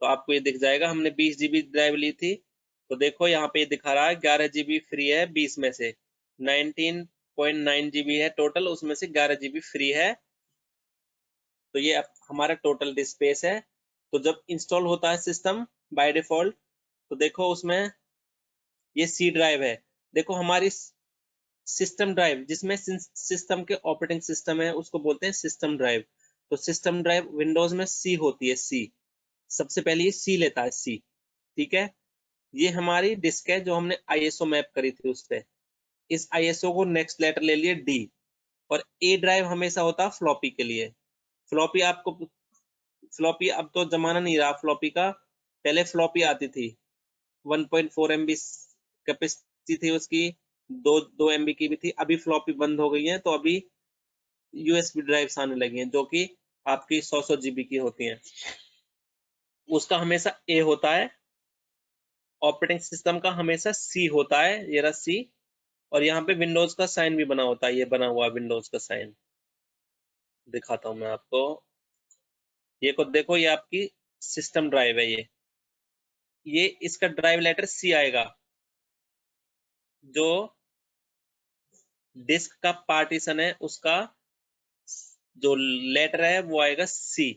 तो आपको ये दिख जाएगा। हमने 20 GB ड्राइव ली थी, तो देखो यहाँ पे ये दिखा रहा है 11 GB फ्री है। 20 में से 19.9 GB है टोटल, उसमें से 11 GB फ्री है। तो ये हमारा टोटल स्पेस है। तो जब इंस्टॉल होता है सिस्टम बाय डिफॉल्ट, तो देखो उसमें ये C ड्राइव है। देखो हमारी सिस्टम ड्राइव, जिसमें सिस्टम के ऑपरेटिंग सिस्टम है, उसको बोलते हैं सिस्टम ड्राइव। तो सिस्टम ड्राइव विंडोज में C होती है, C। सबसे पहले ये सी लेता है, सी, ठीक है। ये हमारी डिस्क है जो हमने आईएसओ मैप करी थी उस पे। इस आईएसओ को नेक्स्ट लेटर ले लिए डी, और ए ड्राइव हमेशा होता है फ्लॉपी के लिए। फ्लॉपी आपको, फ्लॉपी अब तो जमाना नहीं रहा फ्लॉपी का, पहले फ्लॉपी आती थी 1.4 MB कैपेसिटी थी उसकी, 2 MB की भी थी। अभी फ्लॉपी बंद हो गई है, तो अभी यूएसबी ड्राइव्स आने लगी हैं जो कि आपकी 100 GB की होती हैं। उसका हमेशा ए होता है, ऑपरेटिंग सिस्टम का हमेशा सी होता है, ये रहा सी। और यहाँ पे विंडोज का साइन भी बना होता है, ये बना हुआ विंडोज का साइन, दिखाता हूँ मैं आपको। ये को देखो, ये आपकी सिस्टम ड्राइव है। ये इसका ड्राइव लेटर सी आएगा, जो डिस्क का पार्टीशन है उसका जो लेटर है वो आएगा सी।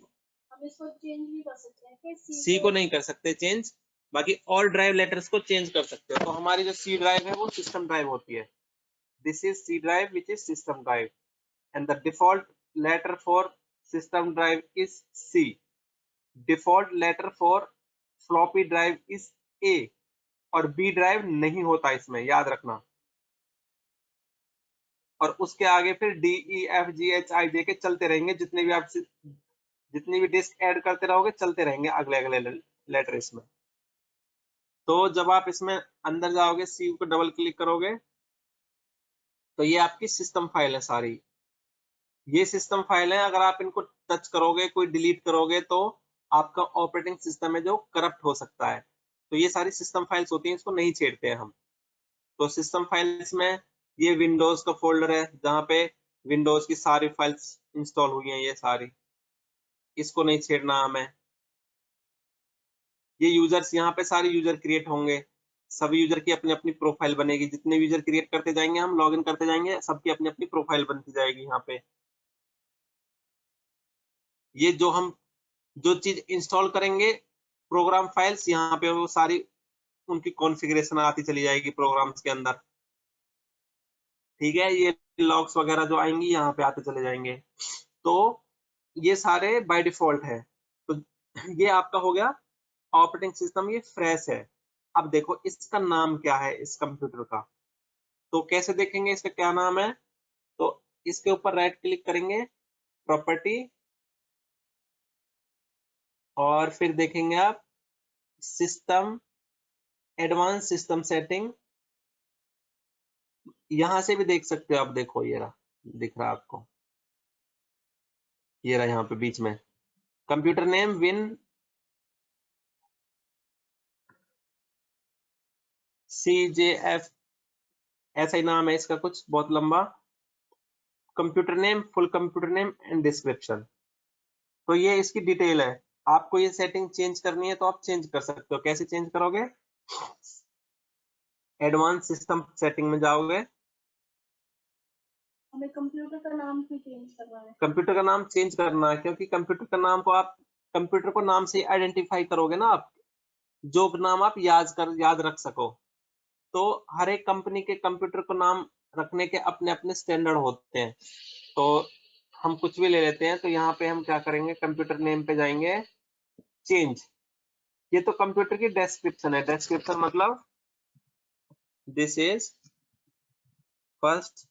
हम इसको चेंज भी कर सकते हैं कि सी को नहीं कर सकते चेंज, बाकी और ड्राइव लेटर्स को चेंज कर सकते हो। तो हमारी जो सी ड्राइव है वो सिस्टम ड्राइव होती है। This is C drive which is system drive, and the default letter for system drive is C. Default letter for floppy drive is A, और बी ड्राइव नहीं होता इसमें, याद रखना। और उसके आगे फिर D E F G H I J K चलते रहेंगे, जितने भी आप जितनी भी डिस्क ऐड करते रहोगे चलते रहेंगे अगले अगले लेटर इसमें। तो जब आप इसमें अंदर जाओगे, सी को डबल क्लिक करोगे, तो ये आपकी सिस्टम फाइल है सारी। ये सिस्टम फाइल है, अगर आप इनको टच करोगे, कोई डिलीट करोगे, तो आपका ऑपरेटिंग सिस्टम है जो करप्ट हो सकता है। तो ये सारी सिस्टम फाइल्स होती हैं, इसको नहीं छेड़ते हैं हम। तो सिस्टम फाइल्स में ये विंडोज का फोल्डर है जहाँ पे विंडोज की सारी फाइल्स इंस्टॉल हुई हैं, ये सारी, इसको नहीं छेड़ना हमें। ये यूजर्स, यहाँ पे सारे यूजर क्रिएट होंगे, सभी यूजर की अपनी अपनी प्रोफाइल बनेगी। जितने यूजर क्रिएट करते जाएंगे, हम लॉगिन करते जाएंगे, सबकी अपनी अपनी प्रोफाइल बनती जाएगी। यहाँ पे ये जो हम जो चीज इंस्टॉल करेंगे, प्रोग्राम फाइल्स, यहाँ पे वो सारी उनकी कॉन्फ़िगरेशन आती चली जाएगी प्रोग्राम्स के अंदर, ठीक है। ये लॉग्स वगैरह जो आएंगी यहाँ पे आते चले जाएंगे। तो ये सारे बाय डिफॉल्ट है। तो ये आपका हो गया ऑपरेटिंग सिस्टम, ये फ्रेश है। अब देखो इसका नाम क्या है इस कंप्यूटर का, तो कैसे देखेंगे इसका क्या नाम है। तो इसके ऊपर राइट क्लिक करेंगे, प्रॉपर्टी, और फिर देखेंगे आप सिस्टम, एडवांस सिस्टम सेटिंग। यहां से भी देख सकते हो आप, देखो ये रहा, दिख रहा आपको, ये रहा यहाँ पे बीच में कंप्यूटर नेम विन CJF, ऐसा ही नाम है इसका, कुछ बहुत लंबा। Computer name, full computer name and description. तो ये इसकी डिटेल है। आपको ये सेटिंग चेंज करनी है तो आप चेंज कर सकते हो। कैसे चेंज करोगे, एडवांस सिस्टम सेटिंग में जाओगे। हमें कंप्यूटर का नाम क्यों चेंज करना है? कंप्यूटर का नाम चेंज करना है क्योंकि कंप्यूटर का नाम को आप, कंप्यूटर को नाम से आइडेंटिफाई करोगे ना आप, जो नाम आप याद रख सको। तो हर एक कंपनी के कंप्यूटर को नाम रखने के अपने अपने स्टैंडर्ड होते हैं। तो हम कुछ भी ले लेते हैं, तो यहाँ पे हम क्या करेंगे, कंप्यूटर नेम पे जाएंगे, चेंज। ये तो कंप्यूटर की डिस्क्रिप्शन है। डिस्क्रिप्शन मतलब दिस इज फर्स्ट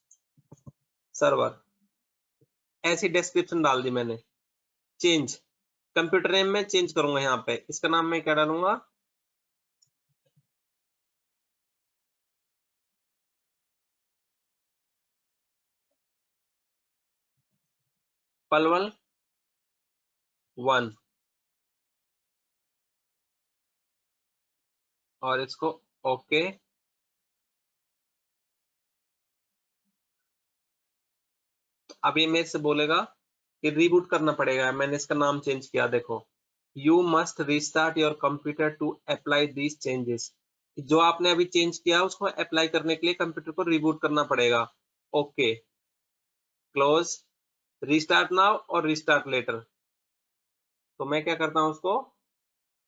सर्वर, ऐसी डिस्क्रिप्शन डाल दी मैंने। चेंज, कंप्यूटर नेम में चेंज करूंगा, यहाँ पे इसका नाम मैं क्या डालूंगा, पलवल 1, और इसको ओके। अब ये मेरे से बोलेगा कि रिबूट करना पड़ेगा, मैंने इसका नाम चेंज किया। देखो, you must restart your computer to apply these changes. जो आपने अभी चेंज किया उसको अप्लाई करने के लिए कंप्यूटर को रिबूट करना पड़ेगा। ओके, क्लोज, रीस्टार्ट नाउ और रीस्टार्ट लेटर। तो मैं क्या करता हूँ, उसको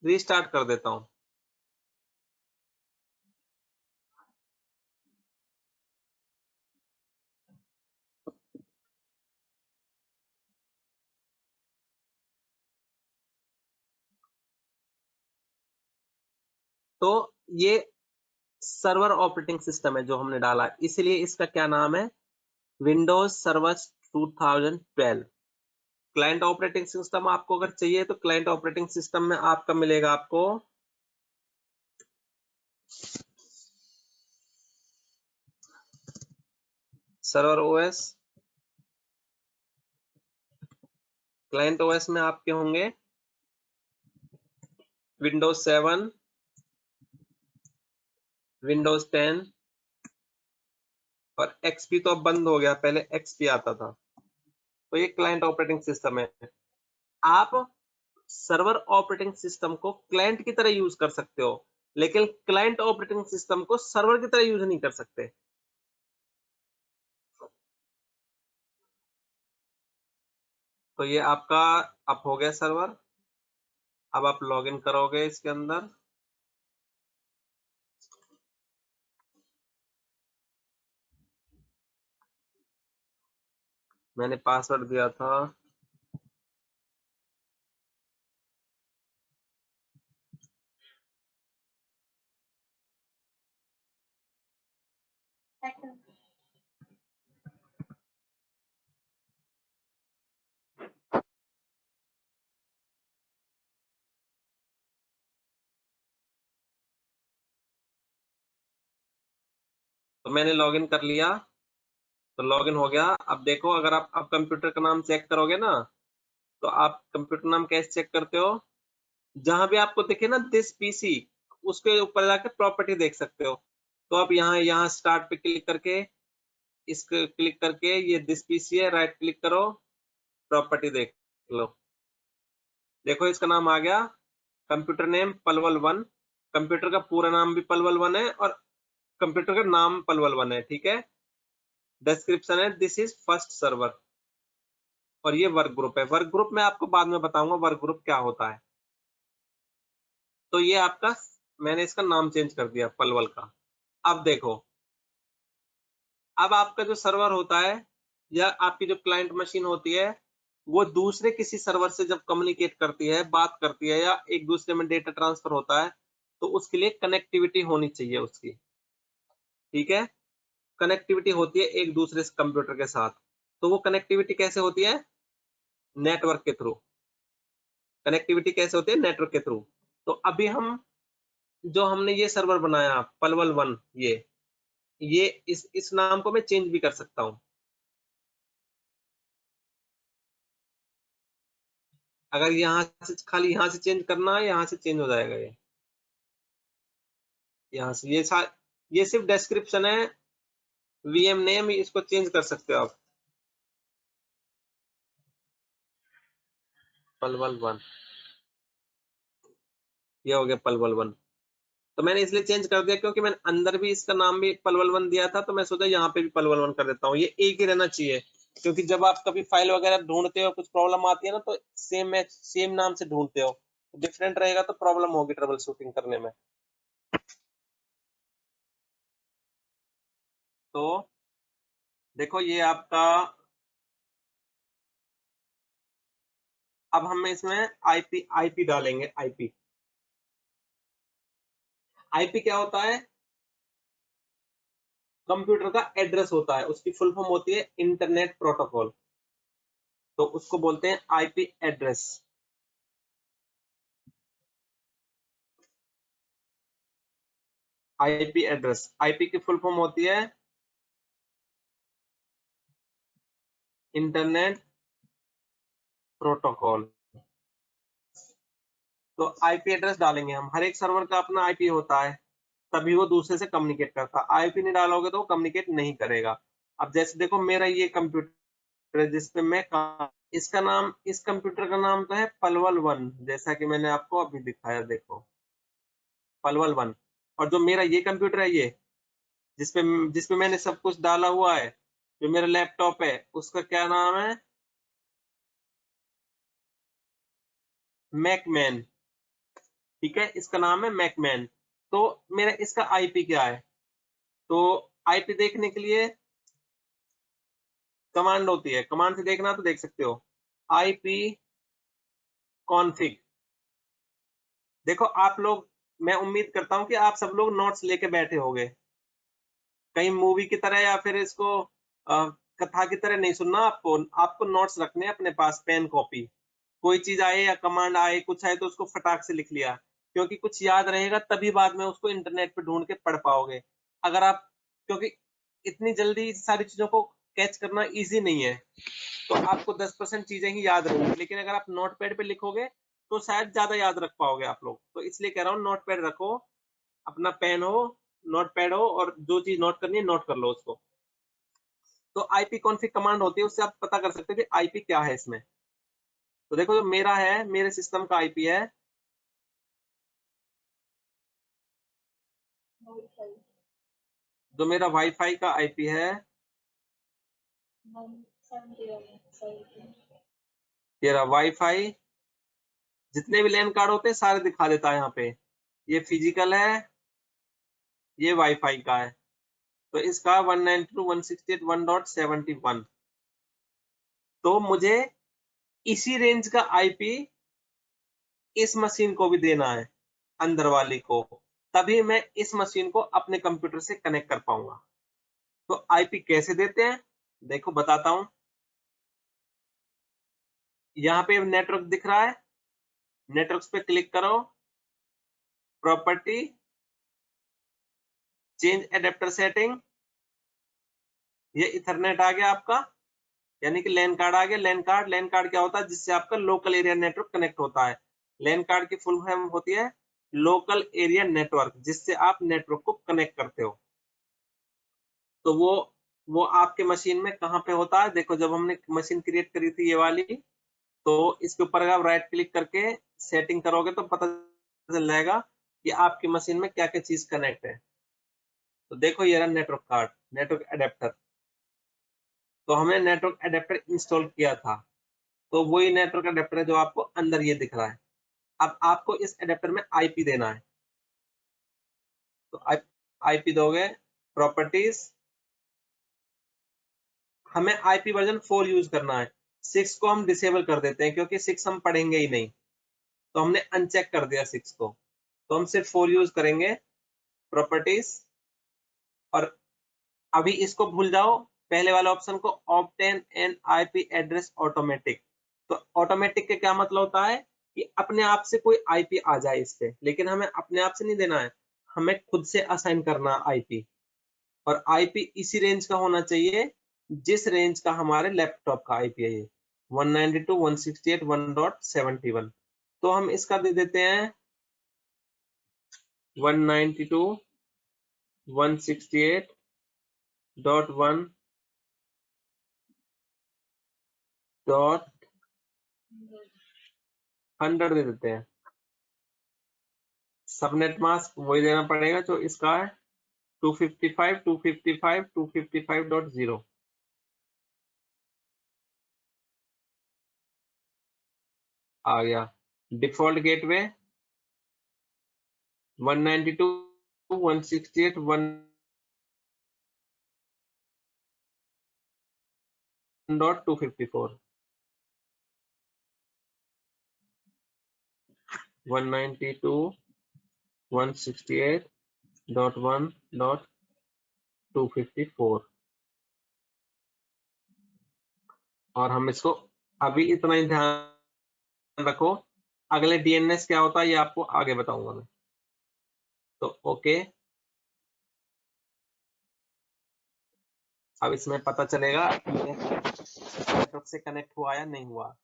रीस्टार्ट कर देता हूँ। तो ये सर्वर ऑपरेटिंग सिस्टम है जो हमने डाला, इसलिए इसका क्या नाम है, Windows server 2012। Client operating system आपको अगर चाहिए तो क्लाइंट ऑपरेटिंग सिस्टम में आपका मिलेगा आपको सर्वर ओएस, क्लाइंट ओएस में आपके होंगे विंडोज 7, विंडोज 10 और एक्सपी तो अब बंद हो गया, पहले एक्सपी आता था। तो ये क्लाइंट ऑपरेटिंग सिस्टम है। आप सर्वर ऑपरेटिंग सिस्टम को क्लाइंट की तरह यूज कर सकते हो, लेकिन क्लाइंट ऑपरेटिंग सिस्टम को सर्वर की तरह यूज नहीं कर सकते। तो ये आपका अब हो गया सर्वर। अब आप लॉगिन करोगे इसके अंदर, मैंने पासवर्ड दिया था, तो मैंने लॉगिन कर लिया, तो लॉगिन हो गया। अब देखो, अगर आप अब कंप्यूटर का नाम चेक करोगे ना, तो आप कंप्यूटर नाम कैसे चेक करते हो, जहां भी आपको दिखे ना दिस पीसी, उसके ऊपर जाके प्रॉपर्टी देख सकते हो। तो आप यहाँ स्टार्ट पे क्लिक करके, इसको क्लिक करके, ये दिस पीसी है, राइट क्लिक करो, प्रॉपर्टी देख लो। देखो इसका नाम आ गया, कंप्यूटर नेम पलवल 1, कंप्यूटर का पूरा नाम भी पलवल 1 है और कंप्यूटर का नाम पलवल 1 है, ठीक है। डिस्क्रिप्शन है, दिस इज फर्स्ट सर्वर, और ये वर्क ग्रुप है। वर्क ग्रुप में आपको बाद में बताऊंगा वर्क ग्रुप क्या होता है। तो ये आपका, मैंने इसका नाम चेंज कर दिया पलवल का। अब देखो, अब आपका जो सर्वर होता है या आपकी जो क्लाइंट मशीन होती है, वो दूसरे किसी सर्वर से जब कम्युनिकेट करती है, बात करती है, या एक दूसरे में डेटा ट्रांसफर होता है, तो उसके लिए कनेक्टिविटी होनी चाहिए उसकी, ठीक है। कनेक्टिविटी होती है एक दूसरे से कंप्यूटर के साथ। तो वो कनेक्टिविटी कैसे होती है, नेटवर्क के थ्रू। कनेक्टिविटी कैसे होती है, नेटवर्क के थ्रू। तो अभी हम जो हमने ये सर्वर बनाया पलवल 1, ये इस नाम को मैं चेंज भी कर सकता हूं। अगर यहाँ से खाली यहाँ से चेंज करना है, यहाँ से चेंज हो जाएगा ये, यहाँ से ये सिर्फ डिस्क्रिप्शन है, वीएम नेम इसको चेंज कर सकते हो आप। पलवल 1, ये हो गया पलवल 1। तो मैंने इसलिए चेंज कर दिया क्योंकि मैंने अंदर भी इसका नाम भी पलवल 1 दिया था, तो मैं सोचा यहाँ पे भी पलवल 1 कर देता हूँ। ये एक ही रहना चाहिए, क्योंकि जब आप कभी फाइल वगैरह ढूंढते हो, कुछ प्रॉब्लम आती है ना, तो सेम नाम से ढूंढते हो, डिफरेंट रहेगा तो प्रॉब्लम होगी ट्रबल शूटिंग करने में। तो देखो ये आपका, अब हम इसमें आईपी डालेंगे। आईपी क्या होता है, कंप्यूटर का एड्रेस होता है, उसकी फुल फॉर्म होती है इंटरनेट प्रोटोकॉल, तो उसको बोलते हैं IP address. IP address, IP की फुल फॉर्म होती है इंटरनेट प्रोटोकॉल। तो आईपी एड्रेस डालेंगे हम, हर एक सर्वर का अपना आईपी होता है, तभी वो दूसरे से कम्युनिकेट करता है। आईपी नहीं डालोगे तो वो कम्युनिकेट नहीं करेगा। अब जैसे देखो, मेरा ये कंप्यूटर है जिसपे मैं इसका नाम, इस कंप्यूटर का नाम तो है पलवल 1, जैसा कि मैंने आपको अभी दिखाया, देखो पलवल 1। और जो मेरा ये कंप्यूटर है, ये जिसपे जिसपे मैंने सब कुछ डाला हुआ है, जो मेरा लैपटॉप है, उसका क्या नाम है, मैकमैन, ठीक है, इसका नाम है मैकमैन। तो मेरा इसका आईपी क्या है, तो आईपी देखने के लिए कमांड होती है, कमांड से देखना तो देख सकते हो, आईपी कॉन्फिग। देखो आप लोग मैं उम्मीद करता हूँ कि आप सब लोग नोट्स लेके बैठे होंगे, कहीं मूवी की तरह या फिर इसको कथा की तरह नहीं सुनना। आपको नोट्स रखने हैं अपने पास, पेन कॉपी। कोई चीज आए या कमांड आए, कुछ आए, तो उसको फटाक से लिख लिया, क्योंकि कुछ याद रहेगा तभी बाद में उसको इंटरनेट पे ढूंढ के पढ़ पाओगे। अगर आप, क्योंकि इतनी जल्दी सारी चीजों को कैच करना इजी नहीं है, तो आपको 10% चीजें ही याद रहेंगी, लेकिन अगर आप नोट पैड पे लिखोगे तो शायद ज्यादा याद रख पाओगे आप लोग। तो इसलिए कह रहा हूँ नोट पैड रखो, अपना पेन हो, नोट पैड हो, और जो चीज नोट करनी है नोट कर लो उसको। तो आईपी कॉन्फिग कमांड होती है, उससे आप पता कर सकते हो कि आईपी क्या है इसमें। तो देखो जो मेरा है, मेरे सिस्टम का आईपी है वाईफाई जो मेरा वाईफाई का आईपी है 971 तेरा वाईफाई, जितने भी लैन कार्ड होते हैं सारे दिखा देता है यहाँ पे। ये फिजिकल है, ये वाईफाई का है। तो इसका 192.168.1.71। तो मुझे इसी रेंज का आईपी इस मशीन को भी देना है, अंदर वाली को, तभी मैं इस मशीन को अपने कंप्यूटर से कनेक्ट कर पाऊंगा। तो आईपी कैसे देते हैं देखो बताता हूं। यहाँ पे नेटवर्क दिख रहा है, नेटवर्क्स पे क्लिक करो, प्रॉपर्टी, चेंज एडेप्टर सेटिंग, ये इथरनेट आ गया आपका, यानी कि लैन कार्ड आ गया। लैन कार्ड क्या होता है, जिससे आपका लोकल एरिया नेटवर्क कनेक्ट होता है। लैन कार्ड की फुल फॉर्म होती है लोकल एरिया नेटवर्क, जिससे आप नेटवर्क को कनेक्ट करते हो। तो वो आपके मशीन में कहाँ पे होता है, देखो जब हमने मशीन क्रिएट करी थी ये वाली, तो इसके ऊपर अगर आप राइट क्लिक करके सेटिंग करोगे तो पता चल जाएगा कि आपकी मशीन में क्या क्या चीज कनेक्ट है। तो देखो ये रहा नेटवर्क कार्ड, नेटवर्क एडेप्टर। तो हमने नेटवर्क एडेप्टर इंस्टॉल किया था, तो वही नेटवर्क एडेप्टर है जो आपको अंदर ये दिख रहा है। अब आपको इस एडेप्टर में आईपी देना है, तो आईपी दोगे, प्रॉपर्टीज, हमें आईपी वर्जन 4 यूज करना है। 6 को हम डिसेबल कर देते हैं, क्योंकि 6 हम पढ़ेंगे ही नहीं, तो हमने अनचेक कर दिया 6 को, तो हम सिर्फ 4 यूज करेंगे, प्रॉपर्टीज। और अभी इसको भूल जाओ, पहले वाले ऑप्शन को, obtain N IP address automatic. तो ऑटोमेटिक के क्या मतलब होता है कि अपने आप से कोई आईपी आ जाए इस पे, लेकिन हमें अपने आप से नहीं देना है, हमें खुद से असाइन करना आईपी। और आईपी इसी रेंज का होना चाहिए जिस रेंज का हमारे लैपटॉप का आईपी है, ये 192.168.1.71। तो हम इसका दे देते हैं 192.168.100 दे देते हैं। सबनेट मास्क वही देना पड़ेगा जो इसका है, 255.255.255.0 आ गया। Default gateway 192.168.1.254 192.168.1.254। और हम इसको अभी इतना ही ध्यान रखो, अगले डीएनएस क्या होता है ये आपको आगे बताऊंगा मैं। तो ओके, अब इसमें पता चलेगा नेटवर्क से कनेक्ट हुआ या नहीं हुआ।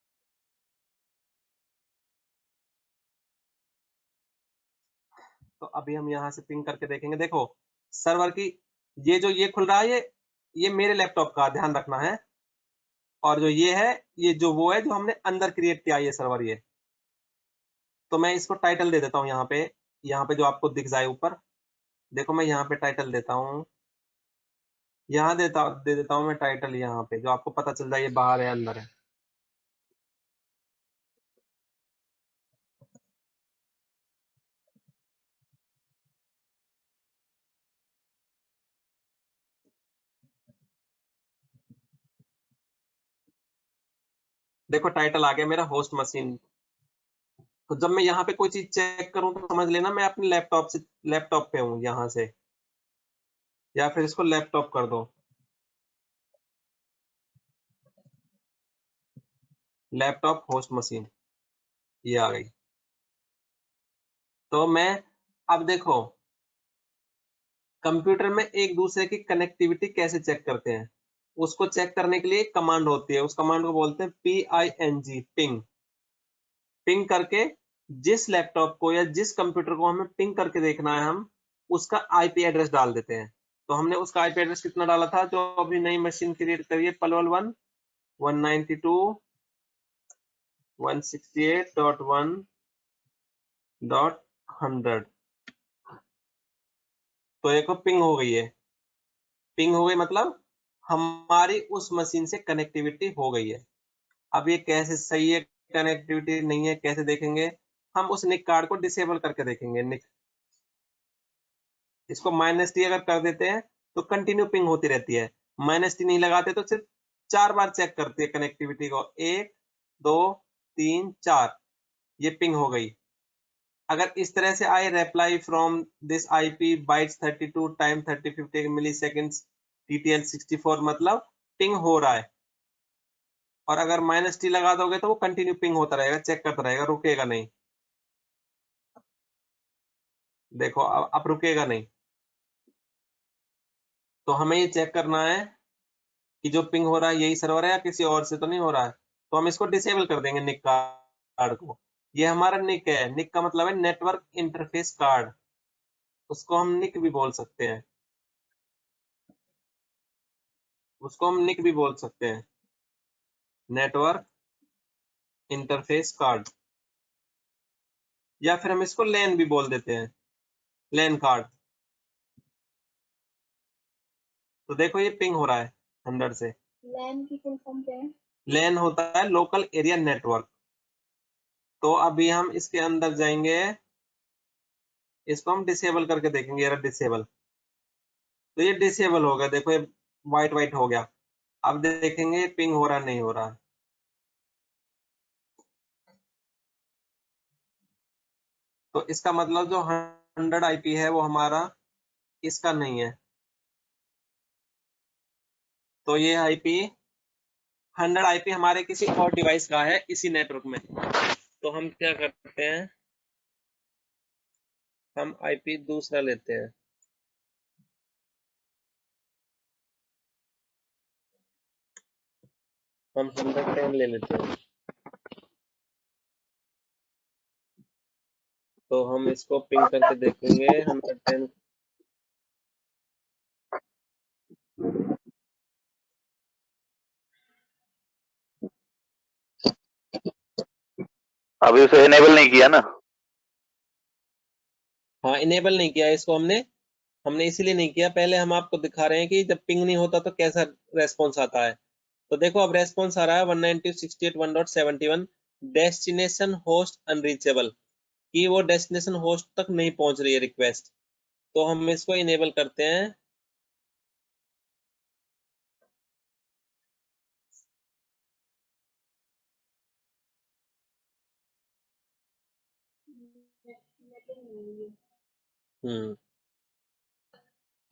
तो अभी हम यहाँ से पिंग करके देखेंगे। देखो सर्वर की ये जो ये खुल रहा है, ये मेरे लैपटॉप का ध्यान रखना है, और जो ये है ये जो वो है जो हमने अंदर क्रिएट किया ये सर्वर ये। तो मैं इसको टाइटल दे देता हूँ यहाँ पे जो आपको दिख जाए ऊपर, देखो मैं यहाँ पे टाइटल देता हूँ, यहाँ दे देता हूँ मैं टाइटल यहाँ पे, जो आपको पता चल जाए ये बाहर है अंदर है। देखो टाइटल आ गया मेरा होस्ट मशीन तो जब मैं यहाँ पे कोई चीज चेक करूं तो समझ लेना मैं अपने लैपटॉप पे हूँ यहाँ से, या फिर इसको लैपटॉप कर दो, लैपटॉप होस्ट मशीन, ये आ गई। तो मैं अब देखो कंप्यूटर में एक दूसरे की कनेक्टिविटी कैसे चेक करते हैं, उसको चेक करने के लिए एक कमांड होती है, उस कमांड को बोलते हैं PING, पिंग। पिंग करके जिस लैपटॉप को या जिस कंप्यूटर को हमें पिंग करके देखना है, हम उसका आईपी एड्रेस डाल देते हैं। तो हमने उसका आईपी एड्रेस कितना डाला था, जो अभी नई मशीन क्रिएट करिए, पलवल 192.168.1.100। तो एक पिंग हो गई है, पिंग हो गई मतलब हमारी उस मशीन से कनेक्टिविटी हो गई है। अब ये कैसे सही है कनेक्टिविटी नहीं है कैसे देखेंगे, हम उस निक कार्ड को डिसेबल करके देखेंगे। निक इसको -T अगर कर देते हैं तो कंटिन्यू पिंग होती रहती है, -T नहीं लगाते तो सिर्फ 4 बार चेक करती है कनेक्टिविटी को, 1 2 3 4, ये पिंग हो गई। अगर इस तरह से आए reply from this IP bytes 32 time 3050 milliseconds TTL 64, मतलब पिंग हो रहा है। और अगर -T लगा दोगे तो वो कंटिन्यू पिंग होता रहेगा, चेक करता रहेगा, रुकेगा नहीं। देखो अब रुकेगा नहीं। तो हमें ये चेक करना है कि जो पिंग हो रहा है यही सर्वर है या किसी और से तो नहीं हो रहा है। तो हम इसको डिसेबल कर देंगे निक कार्ड को। ये हमारा निक है, निक का मतलब है नेटवर्क इंटरफेस कार्ड, उसको हम निक भी बोल सकते हैं, उसको हम निक भी बोल सकते हैं, नेटवर्क इंटरफेस कार्ड, या फिर हम इसको लैन भी बोल देते हैं, लैन कार्ड। तो देखो ये पिंग हो रहा है 100 से। लैन की फुल फॉर्म क्या है? लैन होता है लोकल एरिया नेटवर्क। तो अभी हम इसके अंदर जाएंगे, इसको हम डिसेबल करके देखेंगे, यार डिसेबल। तो ये डिसेबल हो गया, देखो ये व्हाइट व्हाइट हो गया। अब देखेंगे पिंग हो रहा नहीं हो रहा। तो इसका मतलब जो 100 आईपी है वो हमारा इसका नहीं है। तो ये आईपी 100 आईपी हमारे किसी और डिवाइस का है इसी नेटवर्क में। तो हम क्या करते हैं, हम आईपी दूसरा लेते हैं। हम 110 ले लेते हैं। तो हम इसको पिंग करके देखेंगे 110। अभी उसे इनेबल नहीं किया ना? हाँ इनेबल नहीं किया इसको हमने इसीलिए नहीं किया। पहले हम आपको दिखा रहे हैं कि जब पिंग नहीं होता तो कैसा रेस्पॉन्स आता है। तो देखो अब रेस्पॉन्स आ रहा है 192.168.1.71 डेस्टिनेशन होस्ट अनरीचेबल, कि वो डेस्टिनेशन होस्ट तक नहीं पहुंच रही है रिक्वेस्ट। तो हम इसको इनेबल करते हैं।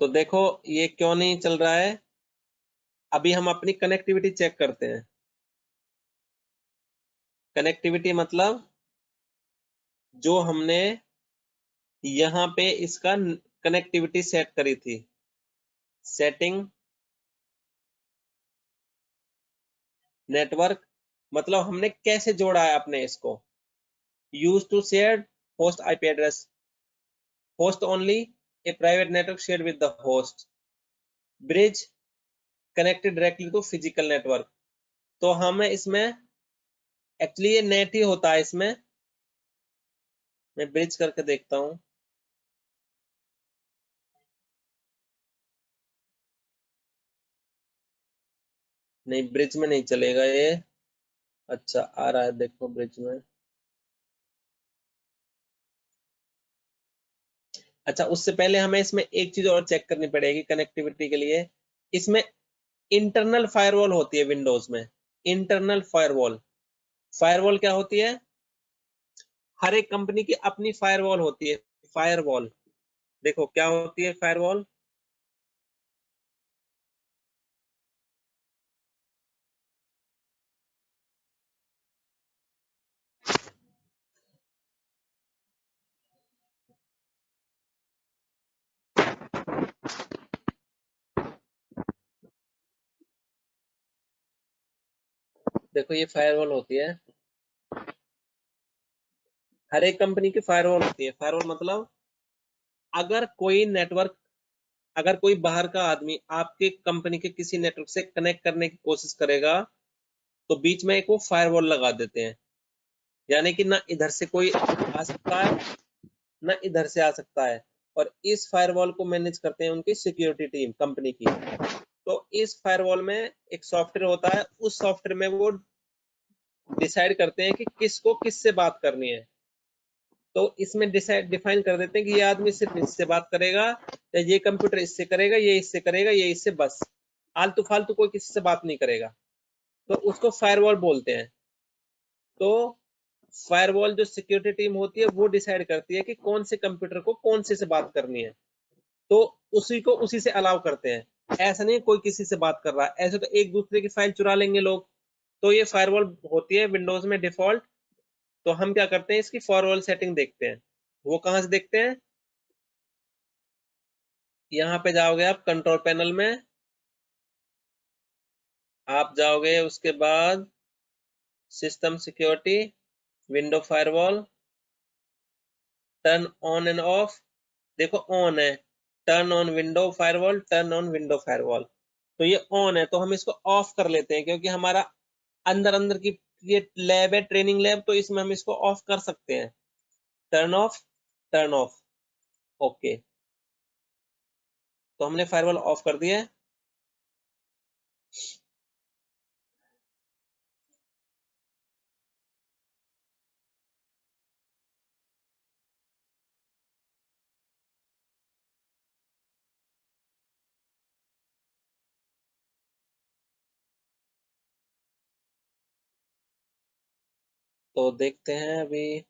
तो देखो ये क्यों नहीं चल रहा है। अभी हम अपनी कनेक्टिविटी चेक करते हैं। कनेक्टिविटी मतलब जो हमने यहाँ पे इसका कनेक्टिविटी सेट करी थी, सेटिंग नेटवर्क, मतलब हमने कैसे जोड़ा है अपने इसको। Use to share host IP address, host only a private network share with the host, bridge connected directly to physical network. तो हमें इसमें एक्चुअली ये नेट ही होता है। इसमें मैं ब्रिज करके देखता हूँ। नहीं ब्रिज में नहीं चलेगा ये। अच्छा आ रहा है देखो ब्रिज में। अच्छा उससे पहले हमें इसमें एक चीज और चेक करनी पड़ेगी कनेक्टिविटी के लिए। इसमें इंटरनल फायरवॉल होती है विंडोज में। इंटरनल फायरवॉल, फायरवॉल क्या होती है, हर एक कंपनी की अपनी फायरवॉल होती है। फायरवॉल देखो क्या होती है फायरवॉल। देखो ये फायरवॉल होती है, हर एक कंपनी की फायरवॉल होती है। फायरवॉल मतलब अगर कोई नेटवर्क, अगर कोई बाहर का आदमी आपके कंपनी के किसी नेटवर्क से कनेक्ट करने की कोशिश करेगा तो बीच में एक वो फायरवॉल लगा देते हैं, यानी कि ना इधर से कोई आ सकता है ना इधर से आ सकता है। और इस फायरवॉल को मैनेज करते हैं उनकी सिक्योरिटी टीम कंपनी की। तो इस फायरवॉल में एक सॉफ्टवेयर होता है, उस सॉफ्टवेयर में वो डिसाइड करते हैं कि किसको किससे बात करनी है। तो इसमें डिसाइड डिफाइन कर देते हैं कि ये आदमी सिर्फ इससे बात करेगा, या ये कंप्यूटर इससे करेगा, ये इससे करेगा, ये इससे, बस आलतू फालतू कोई किसी से बात नहीं करेगा। तो उसको फायरवॉल बोलते हैं। तो फायरवॉल जो सिक्योरिटी टीम होती है वो डिसाइड करती है कि कौन से कंप्यूटर को कौन से बात करनी है, तो उसी को उसी से अलाउ करते हैं। ऐसा नहीं कोई किसी से बात कर रहा है, ऐसे तो एक दूसरे की फाइल चुरा लेंगे लोग। तो ये फायरवॉल होती है विंडोज में डिफॉल्ट। तो हम क्या करते हैं, इसकी फायरवॉल सेटिंग देखते हैं। वो कहाँ से देखते हैं, यहाँ पे जाओगे आप कंट्रोल पैनल में, आप जाओगे उसके बाद system security, window firewall, turn on end of. देखो ऑन है, turn on window firewall, turn on window firewall. तो ये ऑन है तो हम इसको ऑफ कर लेते हैं, क्योंकि हमारा अंदर अंदर की ये लैब है, ट्रेनिंग लैब, तो इसमें हम इसको ऑफ कर सकते हैं। Turn off, turn off, okay. तो हमने फायरवॉल ऑफ कर दिया है। तो देखते हैं अभी।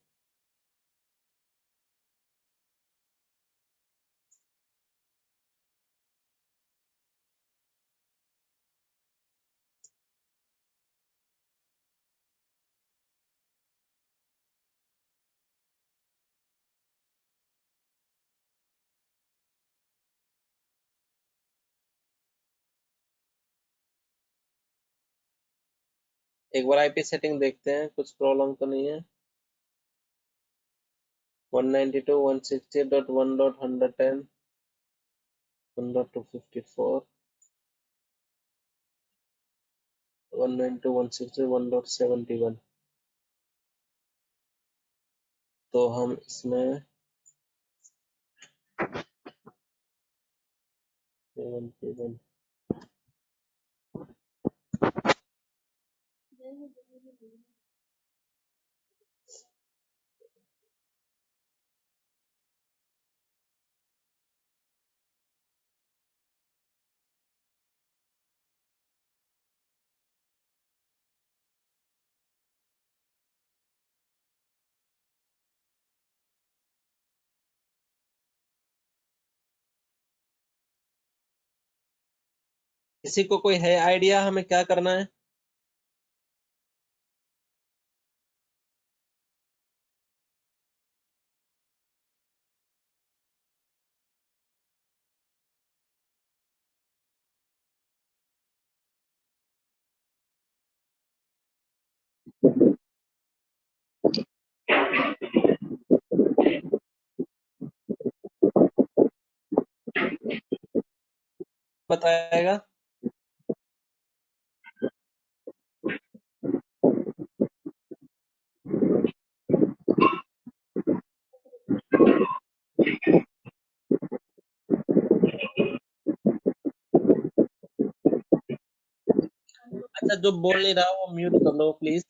एक बार आईपी सेटिंग देखते हैं, कुछ प्रॉब्लम तो नहीं है। 192.168.1.110 1.254 192.168.1.71। तो हम इसमें 7 किसी को कोई है आइडिया हमें क्या करना है? बताएगा। अच्छा, जो बोल नहीं रहा वो म्यूट कर लो प्लीज।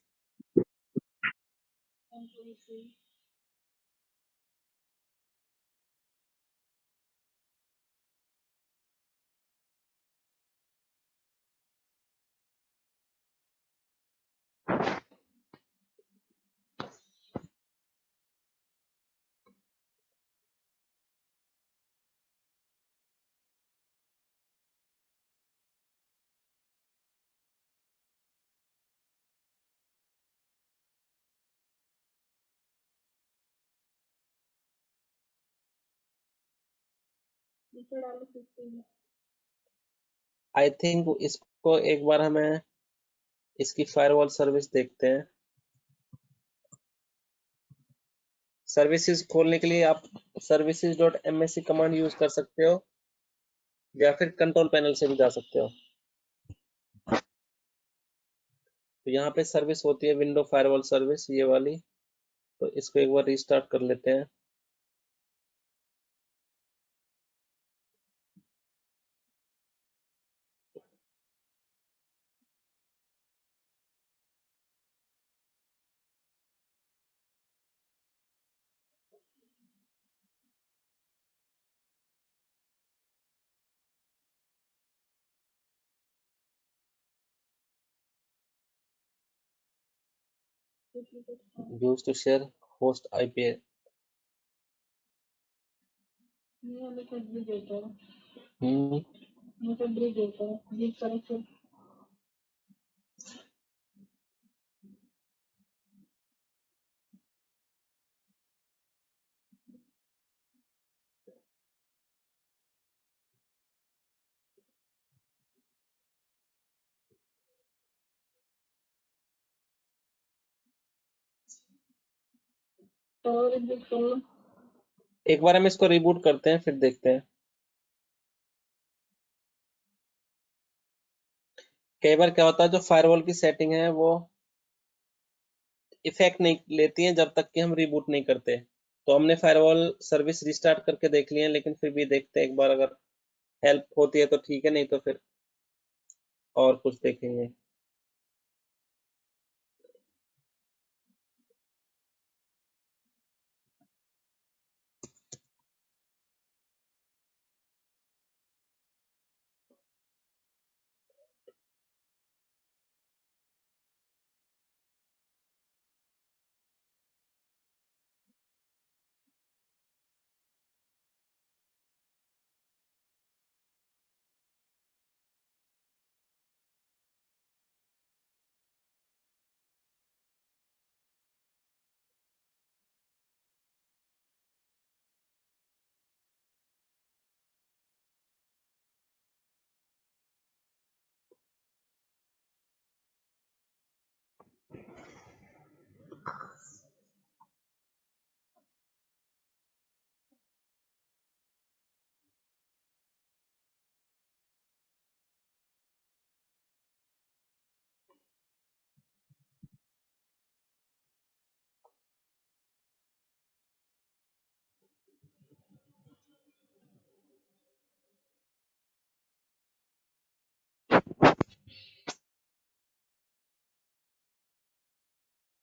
नीचे डालो 15। आई थिंक इसको एक बार हमें इसकी फायरवॉल सर्विस देखते हैं। सर्विसेज खोलने के लिए आप services.msc कमांड यूज कर सकते हो या फिर कंट्रोल पैनल से भी जा सकते हो। तो यहाँ पे सर्विस होती है विंडो फायरवॉल सर्विस, ये वाली। तो इसको एक बार रीस्टार्ट कर लेते हैं। Use to share host IP. ये वाले को भी देता है, हम्म मुझे ब्रिज देता है, ब्रिज करेक्शन। और ब्रिज कर लो। एक बार हम इसको रिबूट करते हैं, फिर देखते हैं। कई बार क्या होता है, जो फायरवॉल की सेटिंग है वो इफेक्ट नहीं लेती है जब तक कि हम रिबूट नहीं करते। तो हमने फायरवॉल सर्विस रिस्टार्ट करके देख लिए हैं, लेकिन फिर भी देखते हैं एक बार, अगर हेल्प होती है तो ठीक है, नहीं तो फिर और कुछ देखेंगे।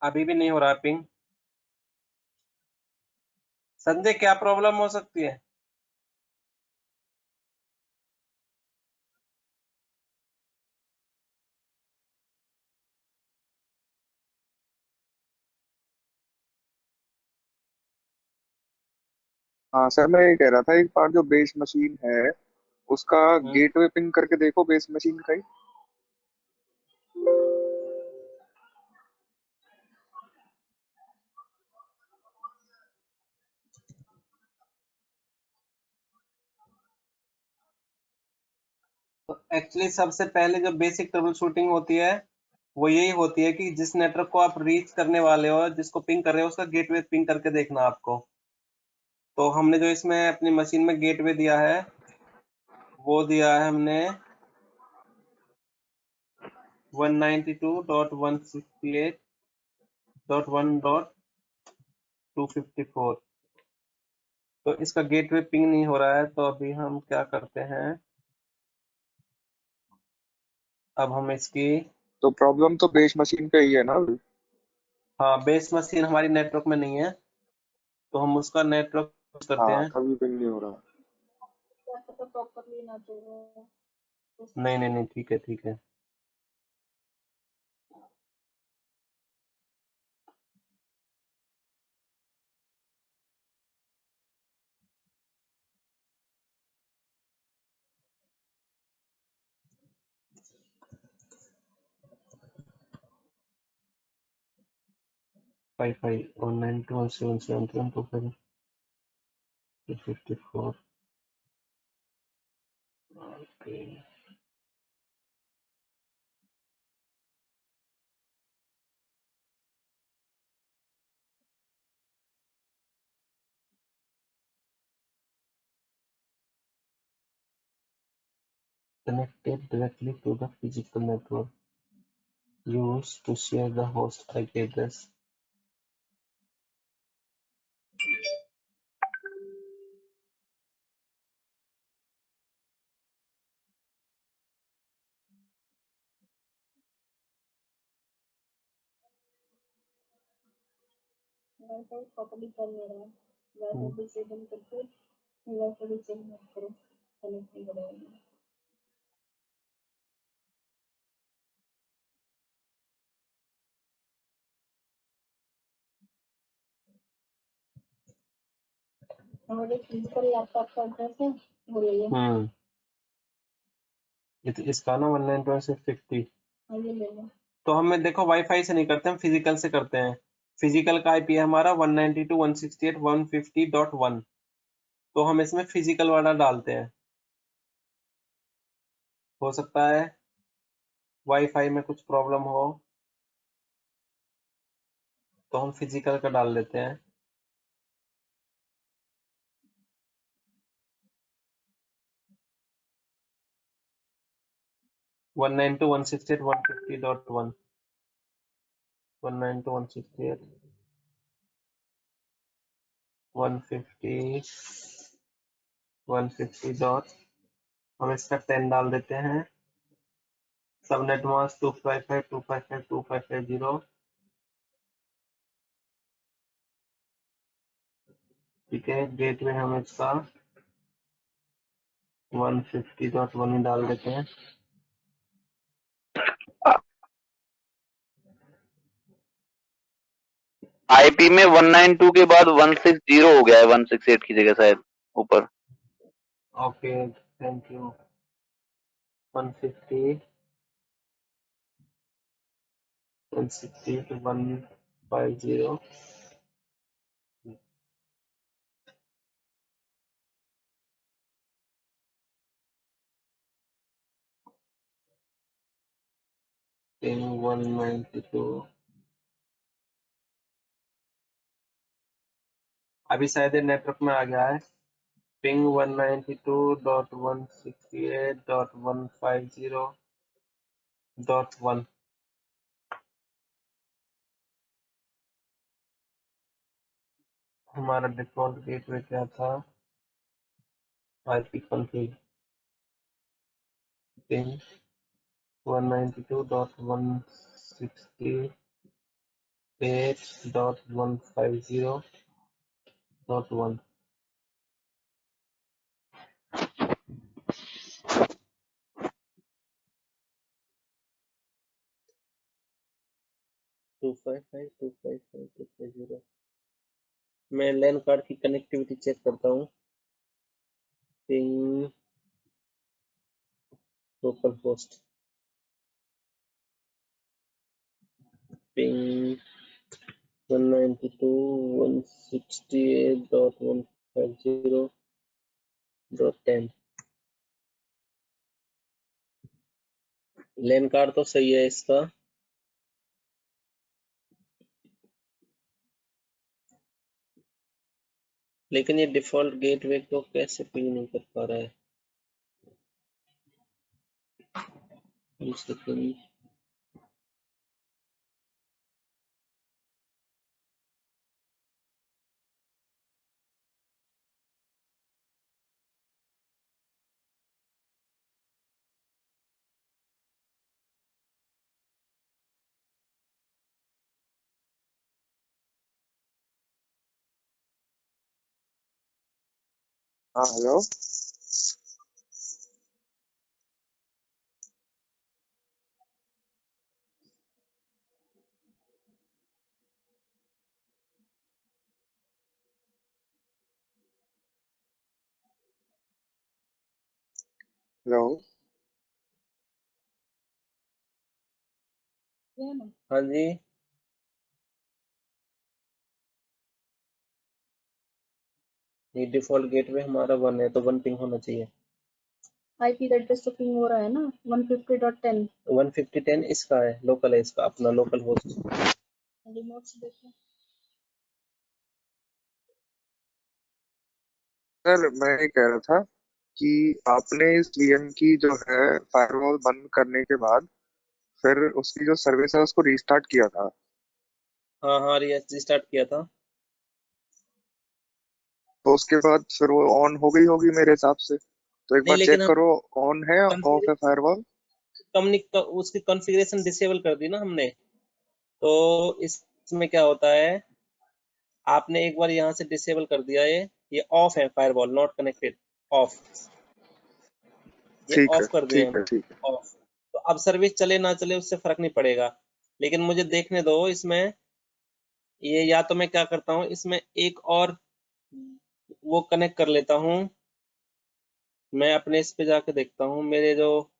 अभी भी नहीं हो रहा पिंग। संजय, क्या प्रॉब्लम हो सकती है? हाँ सर, मैं ये कह रहा था, एक बार जो बेस मशीन है उसका हम्म। गेटवे पिंग करके देखो बेस मशीन का ही। तो एक्चुअली सबसे पहले जो बेसिक ट्रबल शूटिंग होती है वो यही होती है कि जिस नेटवर्क को आप रीच करने वाले हो, जिसको पिंग कर रहे हो, उसका गेटवे पिंग करके देखना आपको। तो हमने जो इसमें अपनी मशीन में गेटवे दिया है, वो दिया है हमने 192.168.1.254। तो इसका गेटवे पिंग नहीं हो रहा है, तो अभी हम क्या करते हैं, अब हम इसकी, तो प्रॉब्लम तो बेस मशीन का ही है ना। हाँ, बेस मशीन हमारी नेटवर्क में नहीं है, तो हम उसका नेटवर्क करते हाँ, हैं। कभी पिंग नहीं हो रहा। तो प्रॉपरली ना चाहिए। नहीं नहीं नहीं, ठीक है ठीक है। Five five 192.168.1.254 Connected directly to the physical network used to share the host IP address. Wifi properly कर ले रहा है, वाईफाई डिसेबल करके वाईफाई डिसेबल मत करो, कनेक्ट नहीं करेगा। हमारे फिजिकल लैपटॉप का एड्रेस है वो ले लो। इसका ना 192.168.50। हाँ ये ले लो। तो हमें देखो वाईफाई से नहीं करते, हम फिजिकल से करते हैं। फिजिकल का आईपी है हमारा 192.168.150.1। तो हम इसमें फिजिकल वाला डालते हैं। हो सकता है वाईफाई में कुछ प्रॉब्लम हो तो हम फिजिकल का डाल देते हैं। वन 192.168.150.1 192.168.150 डॉट हम इसका 10 डाल देते हैं। Subnet mask 255.255.255.0। ठीक है, गेटवे हम इसका 150.1 ही डाल देते हैं। आईपी में 192 के बाद 160 हो गया है, 168 की जगह शायद ऊपर। Okay, thank you. 150 160 to 150 ping 192। अभी शायद नेटवर्क में आ गया है। पिंग 192.168.150.1। हमारा डिफॉल्ट गेटवे क्या था? IP config ping 192.168.150.1। 255.255.250। मैं लैन कार्ड की कनेक्टिविटी चेक करता हूँ। Ping local host ping 192.168.150.10। लैन कार्ड तो सही है इसका, लेकिन ये डिफॉल्ट गेटवे को कैसे पिंग नहीं कर पा रहा है? हाँ हेलो। हेलो। हाँ जी, ये डिफॉल्ट गेटवे हमारा 1 है तो 1 पिंग होना चाहिए। आईपी एड्रेस तो पिंग हो रहा है ना 150.10 150.10 इसका है, लोकल है, इसका अपना लोकल होस्ट। रिमोट से देखो। सर मैं ये कह रहा था कि आपने इस वीएम की जो है फायरवॉल बंद करने के बाद फिर उसकी जो सर्विस है उसको रीस्टार्ट किया था, हाँ हाँ, रिस्टार्ट किया था। तो उसके बाद फिर वो ऑन हो गई होगी मेरे हिसाब से, तो एक नहीं, बार लेकिन चेक हम करो ऑन है ऑफ है फायरवॉल। उसकी कॉन्फ़िगरेशन डिसेबल कर दी ना हमने, तो इसमें क्या होता है, आपने एक बार यहाँ से डिसेबल कर दिया, ये ऑफ है, फायरवॉल नॉट कनेक्टेड, ऑफ, ये ठीक है ऑफ कर दिए ठीक हम, है ठीक है। ऑफ। तो अब सर्विस चले ना चले उससे फर्क नहीं पड़ेगा, लेकिन मुझे देखने दो इसमें, ये या तो मैं क्या करता हूँ, इसमें एक और वो कनेक्ट कर लेता हूँ, मैं अपने इस पे जाके देखता हूँ मेरे जो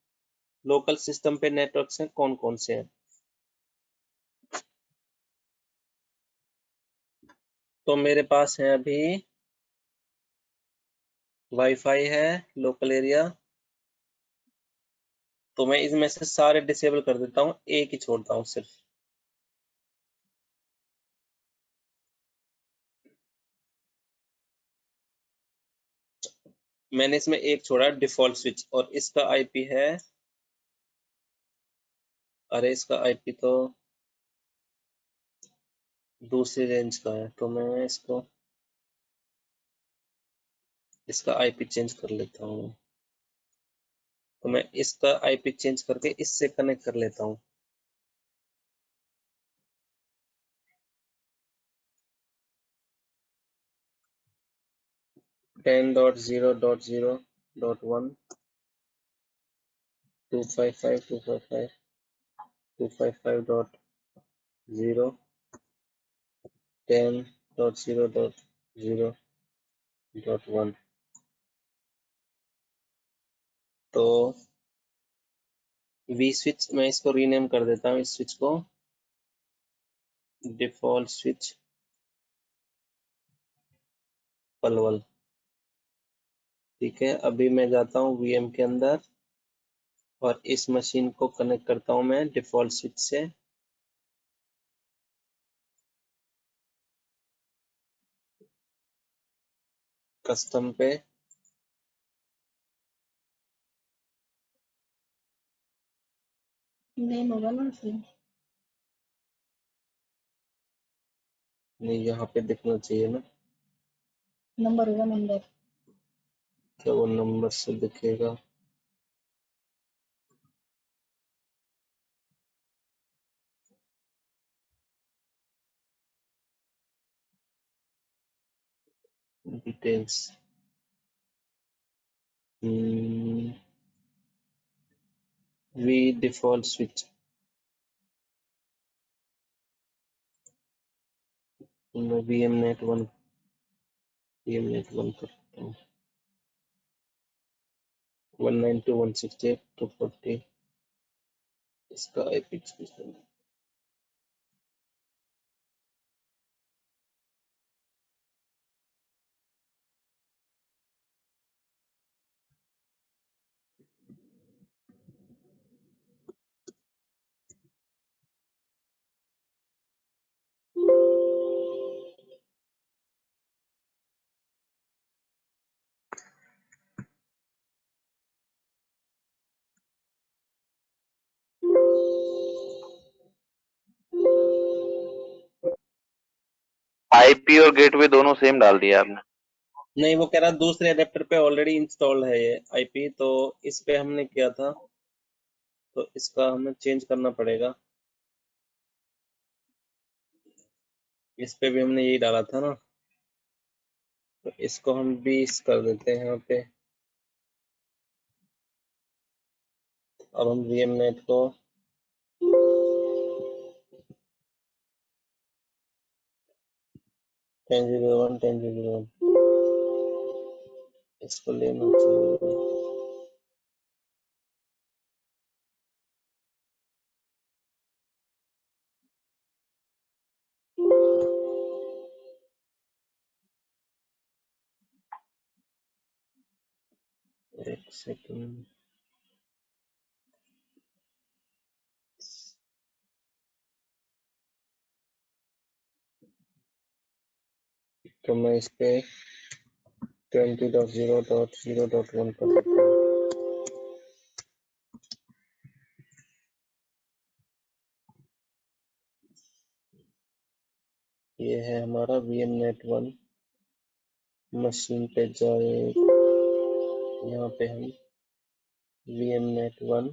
लोकल सिस्टम पे नेटवर्क्स हैं कौन कौन से हैं। तो मेरे पास है अभी वाईफाई है लोकल एरिया, तो मैं इसमें से सारे डिसेबल कर देता हूँ, एक ही छोड़ता हूँ सिर्फ। मैंने इसमें एक छोड़ा डिफॉल्ट स्विच, और इसका आईपी है, अरे इसका आईपी तो दूसरी रेंज का है, तो मैं इसका आईपी चेंज कर लेता हूँ। तो मैं इसका आईपी चेंज करके इससे कनेक्ट कर लेता हूँ। Ten dot zero dot zero dot one 255.255.255.0 10.0.0.1। तो वी स्विच मैं इसको रीनेम कर देता हूँ, इस स्विच को डिफॉल्ट स्विच पलवल। ठीक है, अभी मैं जाता हूँ वीएम के अंदर और इस मशीन को कनेक्ट करता हूँ मैं डिफॉल्ट स्विच से। कस्टम पे नेम होगा ना उसमें, नहीं, यहाँ पे दिखना चाहिए ना, नंबर होगा नंबर। क्या वो नंबर से दिखेगा? डिटेल्स, वी डिफॉल्ट स्विच, मैं वीएम नेट वन करता हूँ। 192.168.240 इसका आईपी सिस्टम। आईपी और गेटवे दोनों सेम डाल दिया आपने। नहीं, वो कह रहा दूसरे अडेप्टर पे ऑलरेडी इंस्टॉल्ड है ये आईपी, तो इस पे हमने किया था, तो इसका हमें चेंज करना पड़ेगा। इस पे भी हमने यही डाला था ना, तो इसको हम 20 कर देते हैं यहाँ पे। अब हम वीएम नेट को 10.0.1 इसको लेना चाहिए। एक सेकंड, तो मैं इस पे 20.0.0.1 कर देता हूँ। ये है हमारा VMNet1 मशीन पे जाए, यहाँ पे हम VMNet1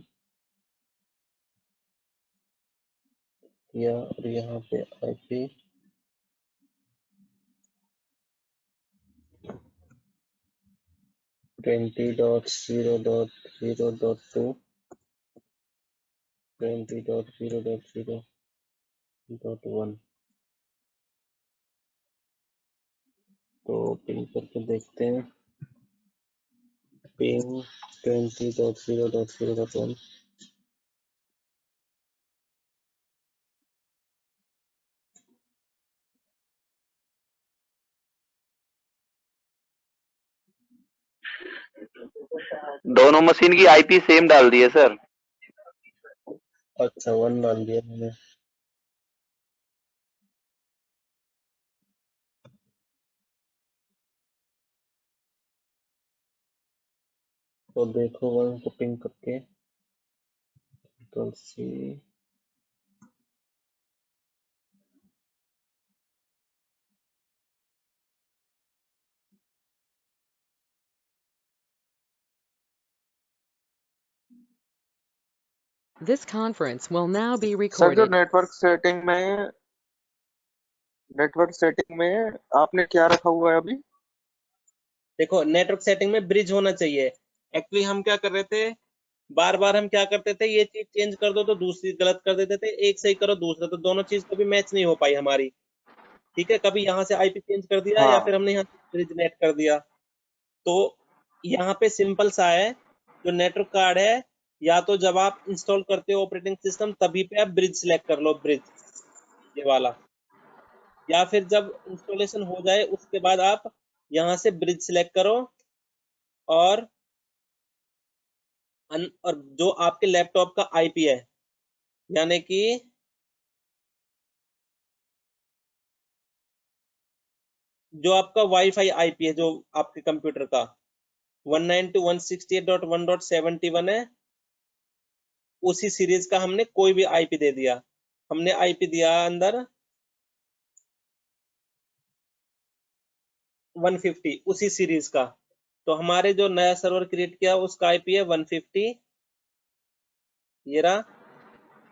किया और यहाँ पे IP 20.0.0.2 20.0.0.1 तो पिंग करके देखते हैं। पिंग 20.0.0.1 दोनों मशीन की आईपी सेम डाल दी है सर। अच्छा 1 डाल दिया मैंने। तो देखो 1 को पिंग करके तुलसी This conference will now be sir जो recorded. नेटवर्क सेटिंग में आपने क्या रखा हुआ है अभी? देखो नेटवर्क सेटिंग में ब्रिज होना चाहिए। एक्चुअली हम क्या कर रहे थे, बार बार हम क्या करते थे, ये चीज चेंज कर दो तो दूसरी गलत कर देते थे, एक सही करो दूसरा, तो दोनों चीज कभी मैच नहीं हो पाई हमारी। ठीक है, कभी यहाँ से आईपी चेंज कर दिया या हाँ फिर हमने यहाँ से ब्रिज नेट कर दिया। तो यहाँ पे सिंपल सा है, जो नेटवर्क कार्ड है, या तो जब आप इंस्टॉल करते हो ऑपरेटिंग सिस्टम तभी पे आप ब्रिज सिलेक्ट कर लो, ब्रिज ये वाला, या फिर जब इंस्टॉलेशन हो जाए उसके बाद आप यहाँ से ब्रिज सिलेक्ट करो और और जो आपके लैपटॉप का आईपी है, यानी कि जो आपका वाईफाई आईपी है, जो आपके कंप्यूटर का 192.168.1.71 है, उसी सीरीज का हमने कोई भी आईपी दे दिया। हमने आईपी दिया अंदर 150 उसी सीरीज का, तो हमारे जो नया सर्वर क्रिएट किया उसका आईपी है 150 ये रहा,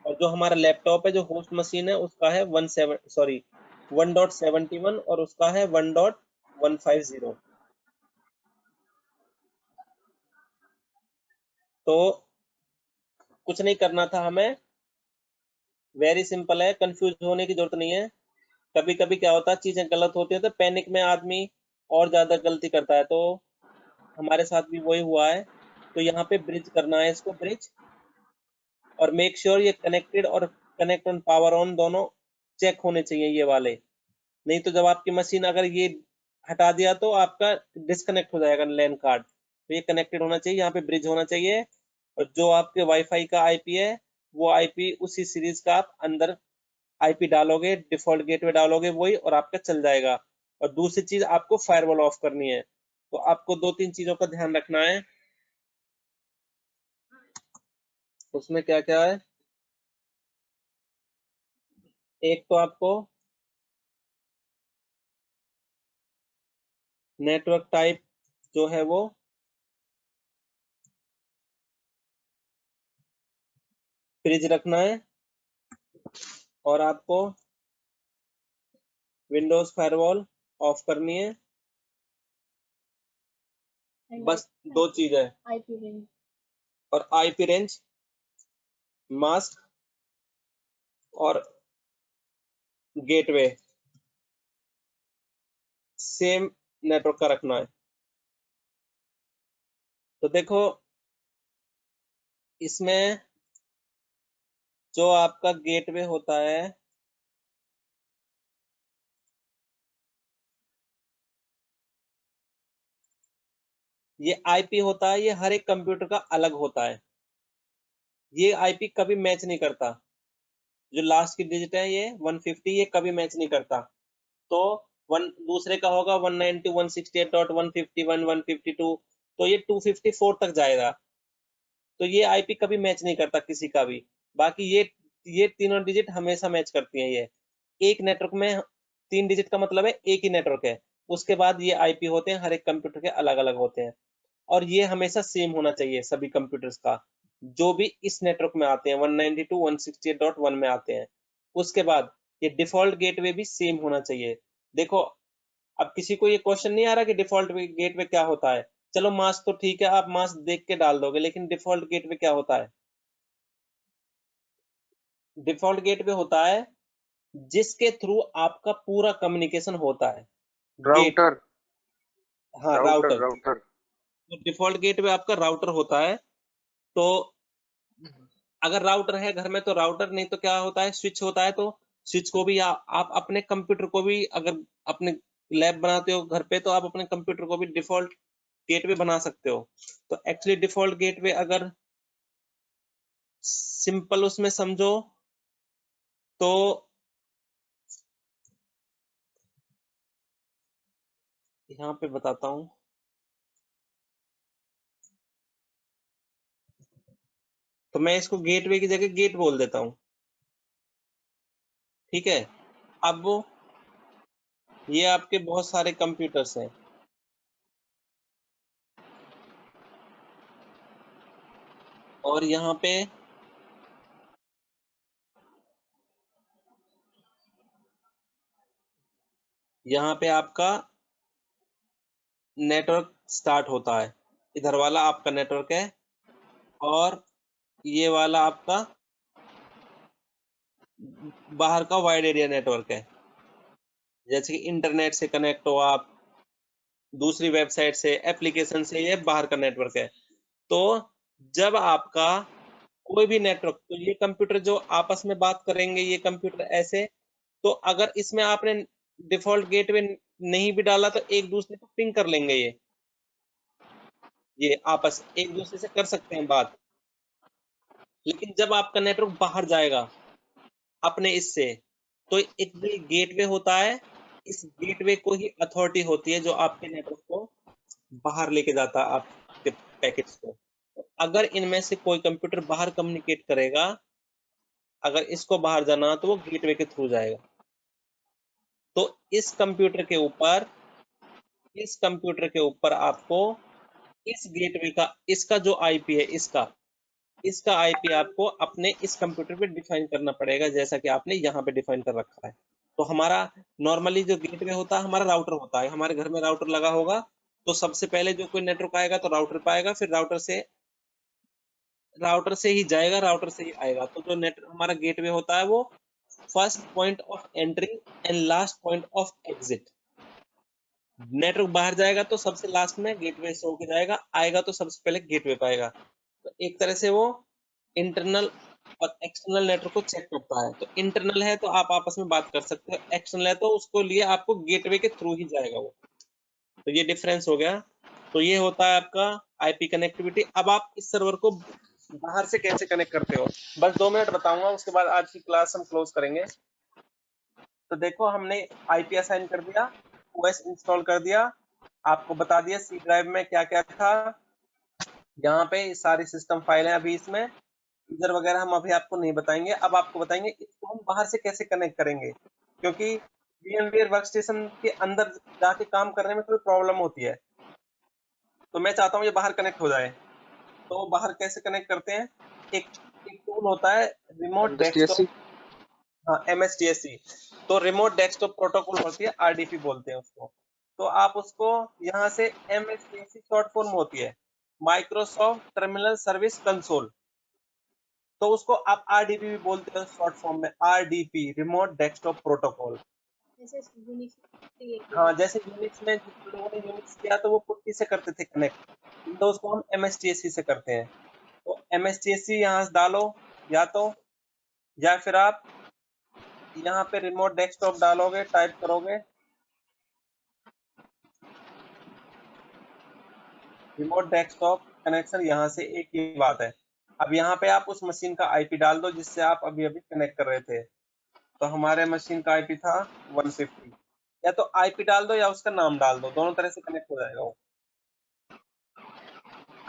और जो हमारा लैपटॉप है, जो होस्ट मशीन है, उसका है 1.71 और उसका है 1.150। तो कुछ नहीं करना था हमें, वेरी सिंपल है, कंफ्यूज होने की जरूरत नहीं है। कभी कभी क्या होता है, चीजें गलत होती है तो पैनिक में आदमी और ज्यादा गलती करता है, तो हमारे साथ भी वही हुआ है। तो यहाँ पे ब्रिज करना है, इसको ब्रिज, और मेक श्योर ये कनेक्टेड और कनेक्ट ऑन पावर ऑन दोनों चेक होने चाहिए ये वाले। नहीं तो जब आपकी मशीन अगर ये हटा दिया तो आपका डिस्कनेक्ट हो जाएगा लैन कार्ड। तो ये कनेक्टेड होना चाहिए, यहाँ पे ब्रिज होना चाहिए, और जो आपके वाईफाई का आईपी है वो आईपी उसी सीरीज का आप अंदर आईपी डालोगे, डिफॉल्ट गेटवे डालोगे वही, और आपका चल जाएगा। और दूसरी चीज आपको फायरवॉल ऑफ करनी है, तो आपको 2-3 चीजों का ध्यान रखना है। उसमें क्या क्या है, एक तो आपको नेटवर्क टाइप जो है वो ब्रिज रखना है, और आपको विंडोज फायरवॉल ऑफ करनी है। बस 2 चीज है, आईपी रेंज और आईपी रेंज, मास्क और गेटवे सेम नेटवर्क का रखना है। तो देखो इसमें जो आपका गेटवे होता है, ये आईपी होता है, ये हर एक कंप्यूटर का अलग होता है, ये आईपी कभी मैच नहीं करता। जो लास्ट की डिजिट है ये 150, ये कभी मैच नहीं करता। तो दूसरे का होगा 192, 168.151, 152, तो ये 254 तक जाएगा। तो ये आईपी कभी मैच नहीं करता किसी का भी। बाकी ये तीनों डिजिट हमेशा मैच करती हैं। ये एक नेटवर्क में 3 डिजिट का मतलब है एक ही नेटवर्क है। उसके बाद ये आईपी होते हैं, हर एक कंप्यूटर के अलग अलग होते हैं, और ये हमेशा सेम होना चाहिए सभी कंप्यूटर्स का, जो भी इस नेटवर्क में आते हैं 192.168.1 में आते हैं। उसके बाद ये डिफॉल्ट गेटवे भी सेम होना चाहिए। देखो, अब किसी को ये क्वेश्चन नहीं आ रहा कि डिफॉल्ट गेटवे क्या होता है। चलो मास्क तो ठीक है, आप मास्क देख के डाल दोगे, लेकिन डिफॉल्ट गेटवे क्या होता है? डिफॉल्ट गेटवे होता है जिसके थ्रू आपका पूरा कम्युनिकेशन होता है। गेट, राउटर हाँ राउटर राउटर। राउटर तो डिफॉल्ट गेटवे आपका राउटर होता है। तो अगर राउटर है घर में तो राउटर, नहीं तो क्या होता है, स्विच होता है। तो स्विच को भी आप अपने कंप्यूटर को भी, अगर अपने लैब बनाते हो घर पे, तो आप अपने कंप्यूटर को भी डिफॉल्ट गेटवे बना सकते हो। तो एक्चुअली डिफॉल्ट गेटवे अगर सिंपल उसमें समझो तो यहाँ पे बताता हूँ। तो मैं इसको गेटवे की जगह गेट बोल देता हूँ, ठीक है। अब ये आपके बहुत सारे कंप्यूटर्स हैं, और यहाँ पे आपका नेटवर्क स्टार्ट होता है। इधर वाला आपका नेटवर्क है, और ये वाला आपका बाहर का वाइड एरिया नेटवर्क है। जैसे कि इंटरनेट से कनेक्ट हो आप, दूसरी वेबसाइट से, एप्लीकेशन से, ये बाहर का नेटवर्क है। तो जब आपका कोई भी नेटवर्क, तो ये कंप्यूटर जो आपस में बात करेंगे, ये कंप्यूटर ऐसे, तो अगर इसमें आपने डिफॉल्ट गेटवे नहीं भी डाला तो एक दूसरे को पिंग कर लेंगे। ये आपस एक दूसरे से कर सकते हैं बात। लेकिन जब आपका नेटवर्क बाहर जाएगा अपने इससे, तो एक गेटवे होता है, इस गेटवे को ही अथॉरिटी होती है जो आपके नेटवर्क को बाहर लेके जाता है, आपके पैकेट्स को। तो अगर इनमें से कोई कंप्यूटर बाहर कम्युनिकेट करेगा, अगर इसको बाहर जाना तो वो गेटवे के थ्रू जाएगा। तो इस कंप्यूटर के ऊपर आपको इस गेटवे का, इसका जो आईपी है, इसका आईपी आपको अपने इस कंप्यूटर पे डिफाइन करना पड़ेगा, जैसा कि आपने यहाँ पे डिफाइन कर रखा है। तो हमारा नॉर्मली जो गेटवे होता है, हमारा राउटर होता है। हमारे घर में राउटर लगा होगा, तो सबसे पहले जो कोई नेटवर्क आएगा तो राउटर पे आएगा, फिर राउटर से ही जाएगा, राउटर से ही आएगा। तो जो नेट हमारा गेटवे होता है, वो first point of entry and last point of exit. Network बाहर जाएगा तो सबसे लास्ट में गेटवे से होके जाएगा, आएगा तो सबसे पहले गेटवे पे आएगा। तो एक तरह से वो इंटरनल और एक्सटर्नल नेटवर्क को चेक करता है। तो इंटरनल है तो आप आपस में बात कर सकते हो, एक्सटर्नल है तो उसको लिए आपको गेटवे के थ्रू ही जाएगा वो। तो ये डिफरेंस हो गया। तो ये होता है आपका आईपी कनेक्टिविटी। अब आप इस सर्वर को बाहर से कैसे कनेक्ट करते हो, बस 2 मिनट बताऊंगा, उसके बाद आज की क्लास हम क्लोज करेंगे। तो देखो, हमने आईपी असाइन कर दिया, ओएस इंस्टॉल कर दिया, आपको बता दिया सी ड्राइव में क्या क्या था। यहाँ पे सारी सिस्टम फाइल है, अभी इसमें यूजर वगैरह हम अभी आपको नहीं बताएंगे। अब आपको बताएंगे इसको हम बाहर से कैसे कनेक्ट करेंगे, क्योंकि VMware वर्कस्टेशन के अंदर जाके काम करने में थोड़ी प्रॉब्लम होती है। तो मैं चाहता हूँ ये बाहर कनेक्ट हो जाए। तो बाहर कैसे कनेक्ट करते हैं, एक टूल होता है रिमोट डेस्कटॉप, MSTSC हाँ MSTSC। तो रिमोट डेस्कटॉप प्रोटोकॉल होती है, RDP बोलते हैं उसको। तो आप उसको यहाँ से, MSTSC शॉर्ट फॉर्म होती है माइक्रोसॉफ्ट टर्मिनल सर्विस कंसोल, तो उसको आप RDP भी बोलते हो शॉर्ट फॉर्म में, RDP रिमोट डेस्कटॉप प्रोटोकॉल। जैसे यूनिक्स क्रिएट हाँ, जैसे यूनिक्स में जिन लोगों ने यूनिक्स किया तो वो पुट्टी से करते थे कनेक्ट, विंडोज को हम MSTSC से करते हैं। तो MSTSC यहाँ से डालो, या फिर आप यहाँ पे रिमोट डेस्कटॉप डालोगे, टाइप करोगे, रिमोट डेस्कटॉप कनेक्शन यहाँ से एक ही बात है। अब यहाँ पे आप उस मशीन का आईपी डाल दो जिससे आप अभी अभी कनेक्ट कर रहे थे। तो हमारे मशीन का आईपी था 150। या तो आईपी डाल दो या उसका नाम डाल दो, दोनों तरह से कनेक्ट हो जाएगा वो।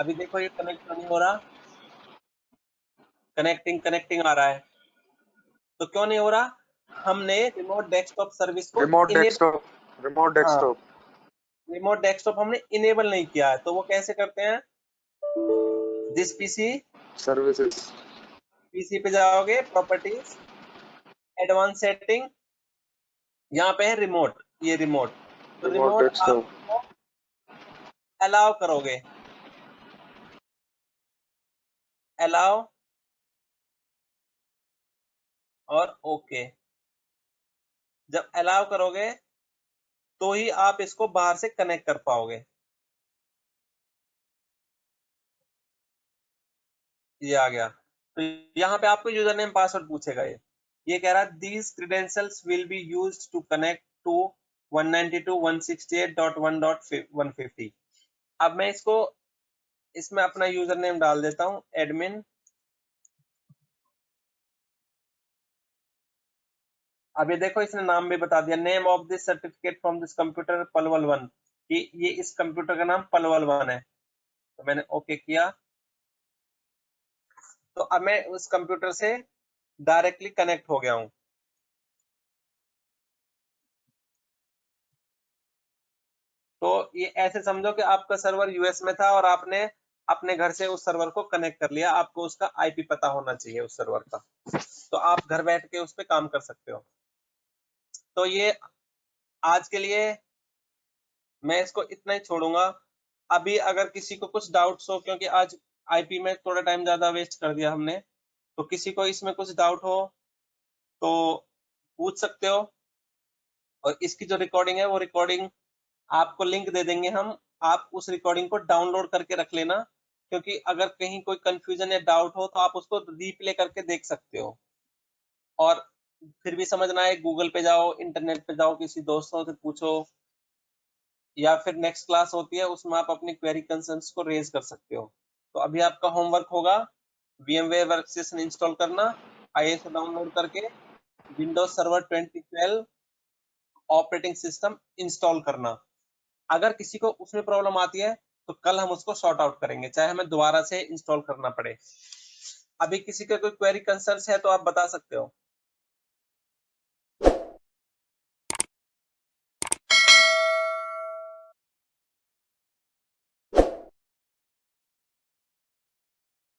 अभी देखो ये कनेक्ट नहीं हो रहा, कनेक्टिंग आ रहा है। तो क्यों नहीं हो रहा? हमने रिमोट डेस्कटॉप सर्विस को रिमोट हाँ, डेस्कटॉप रिमोट डेस्कटॉप हमने इनेबल नहीं किया है। तो वो कैसे करते हैं? दिस पीसी सर्विसेज, पीसी पे जाओगे, प्रॉपर्टीज, एडवांस सेटिंग, यहाँ पे है रिमोट, ये रिमोट। तो रिमोट रिमोट डेस्कटॉप, आप अलाउ करोगे, अलाउ और ओके। जब अलाउ करोगे तो ही आप इसको बाहर से कनेक्ट कर पाओगे। ये आ गया। तो यहाँ पे आपको यूजर नेम पासवर्ड पूछेगा। ये कह रहा है these credentials will be used to connect to 192.168.1.150। अब मैं इसमें अपना यूजर नेम डाल देता हूँ, एडमिन। अब ये देखो इसने नाम भी बता दिया, name of this certificate from this computer Palwal 1, कि ये इस कंप्यूटर का नाम पलवल 1 है। तो मैंने ओके किया। तो अब मैं उस कंप्यूटर से डायरेक्टली कनेक्ट हो गया हूँ। तो ये ऐसे समझो कि आपका सर्वर यूएस में था और आपने अपने घर से उस सर्वर को कनेक्ट कर लिया। आपको उसका आईपी पता होना चाहिए उस सर्वर का, तो आप घर बैठ के उस पर काम कर सकते हो। तो ये आज के लिए मैं इसको इतना ही छोड़ूंगा। अभी अगर किसी को कुछ डाउट्स हो, क्योंकि आज आईपी में थोड़ा टाइम ज्यादा वेस्ट कर दिया हमने, तो किसी को इसमें कुछ डाउट हो तो पूछ सकते हो। और इसकी जो रिकॉर्डिंग है वो रिकॉर्डिंग आपको लिंक दे देंगे हम, आप उस रिकॉर्डिंग को डाउनलोड करके रख लेना, क्योंकि अगर कहीं कोई कंफ्यूजन या डाउट हो तो आप उसको रीप्ले करके देख सकते हो। और फिर भी समझ ना आए, गूगल पे जाओ, इंटरनेट पे जाओ, किसी दोस्तों से पूछो, या फिर नेक्स्ट क्लास होती है उसमें आप अपनी क्वेरी कंसर्न्स को रेज कर सकते हो। तो अभी आपका होमवर्क होगा VMware वर्कस्टेशन इंस्टॉल करना, ISO डाउनलोड करके Windows server 2012 operating system install करना। अगर किसी को उसमें प्रॉब्लम आती है तो कल हम उसको सॉर्ट आउट करेंगे, चाहे हमें दोबारा से इंस्टॉल करना पड़े। अभी किसी का कोई क्वेरी कंसर्न्स है तो आप बता सकते हो।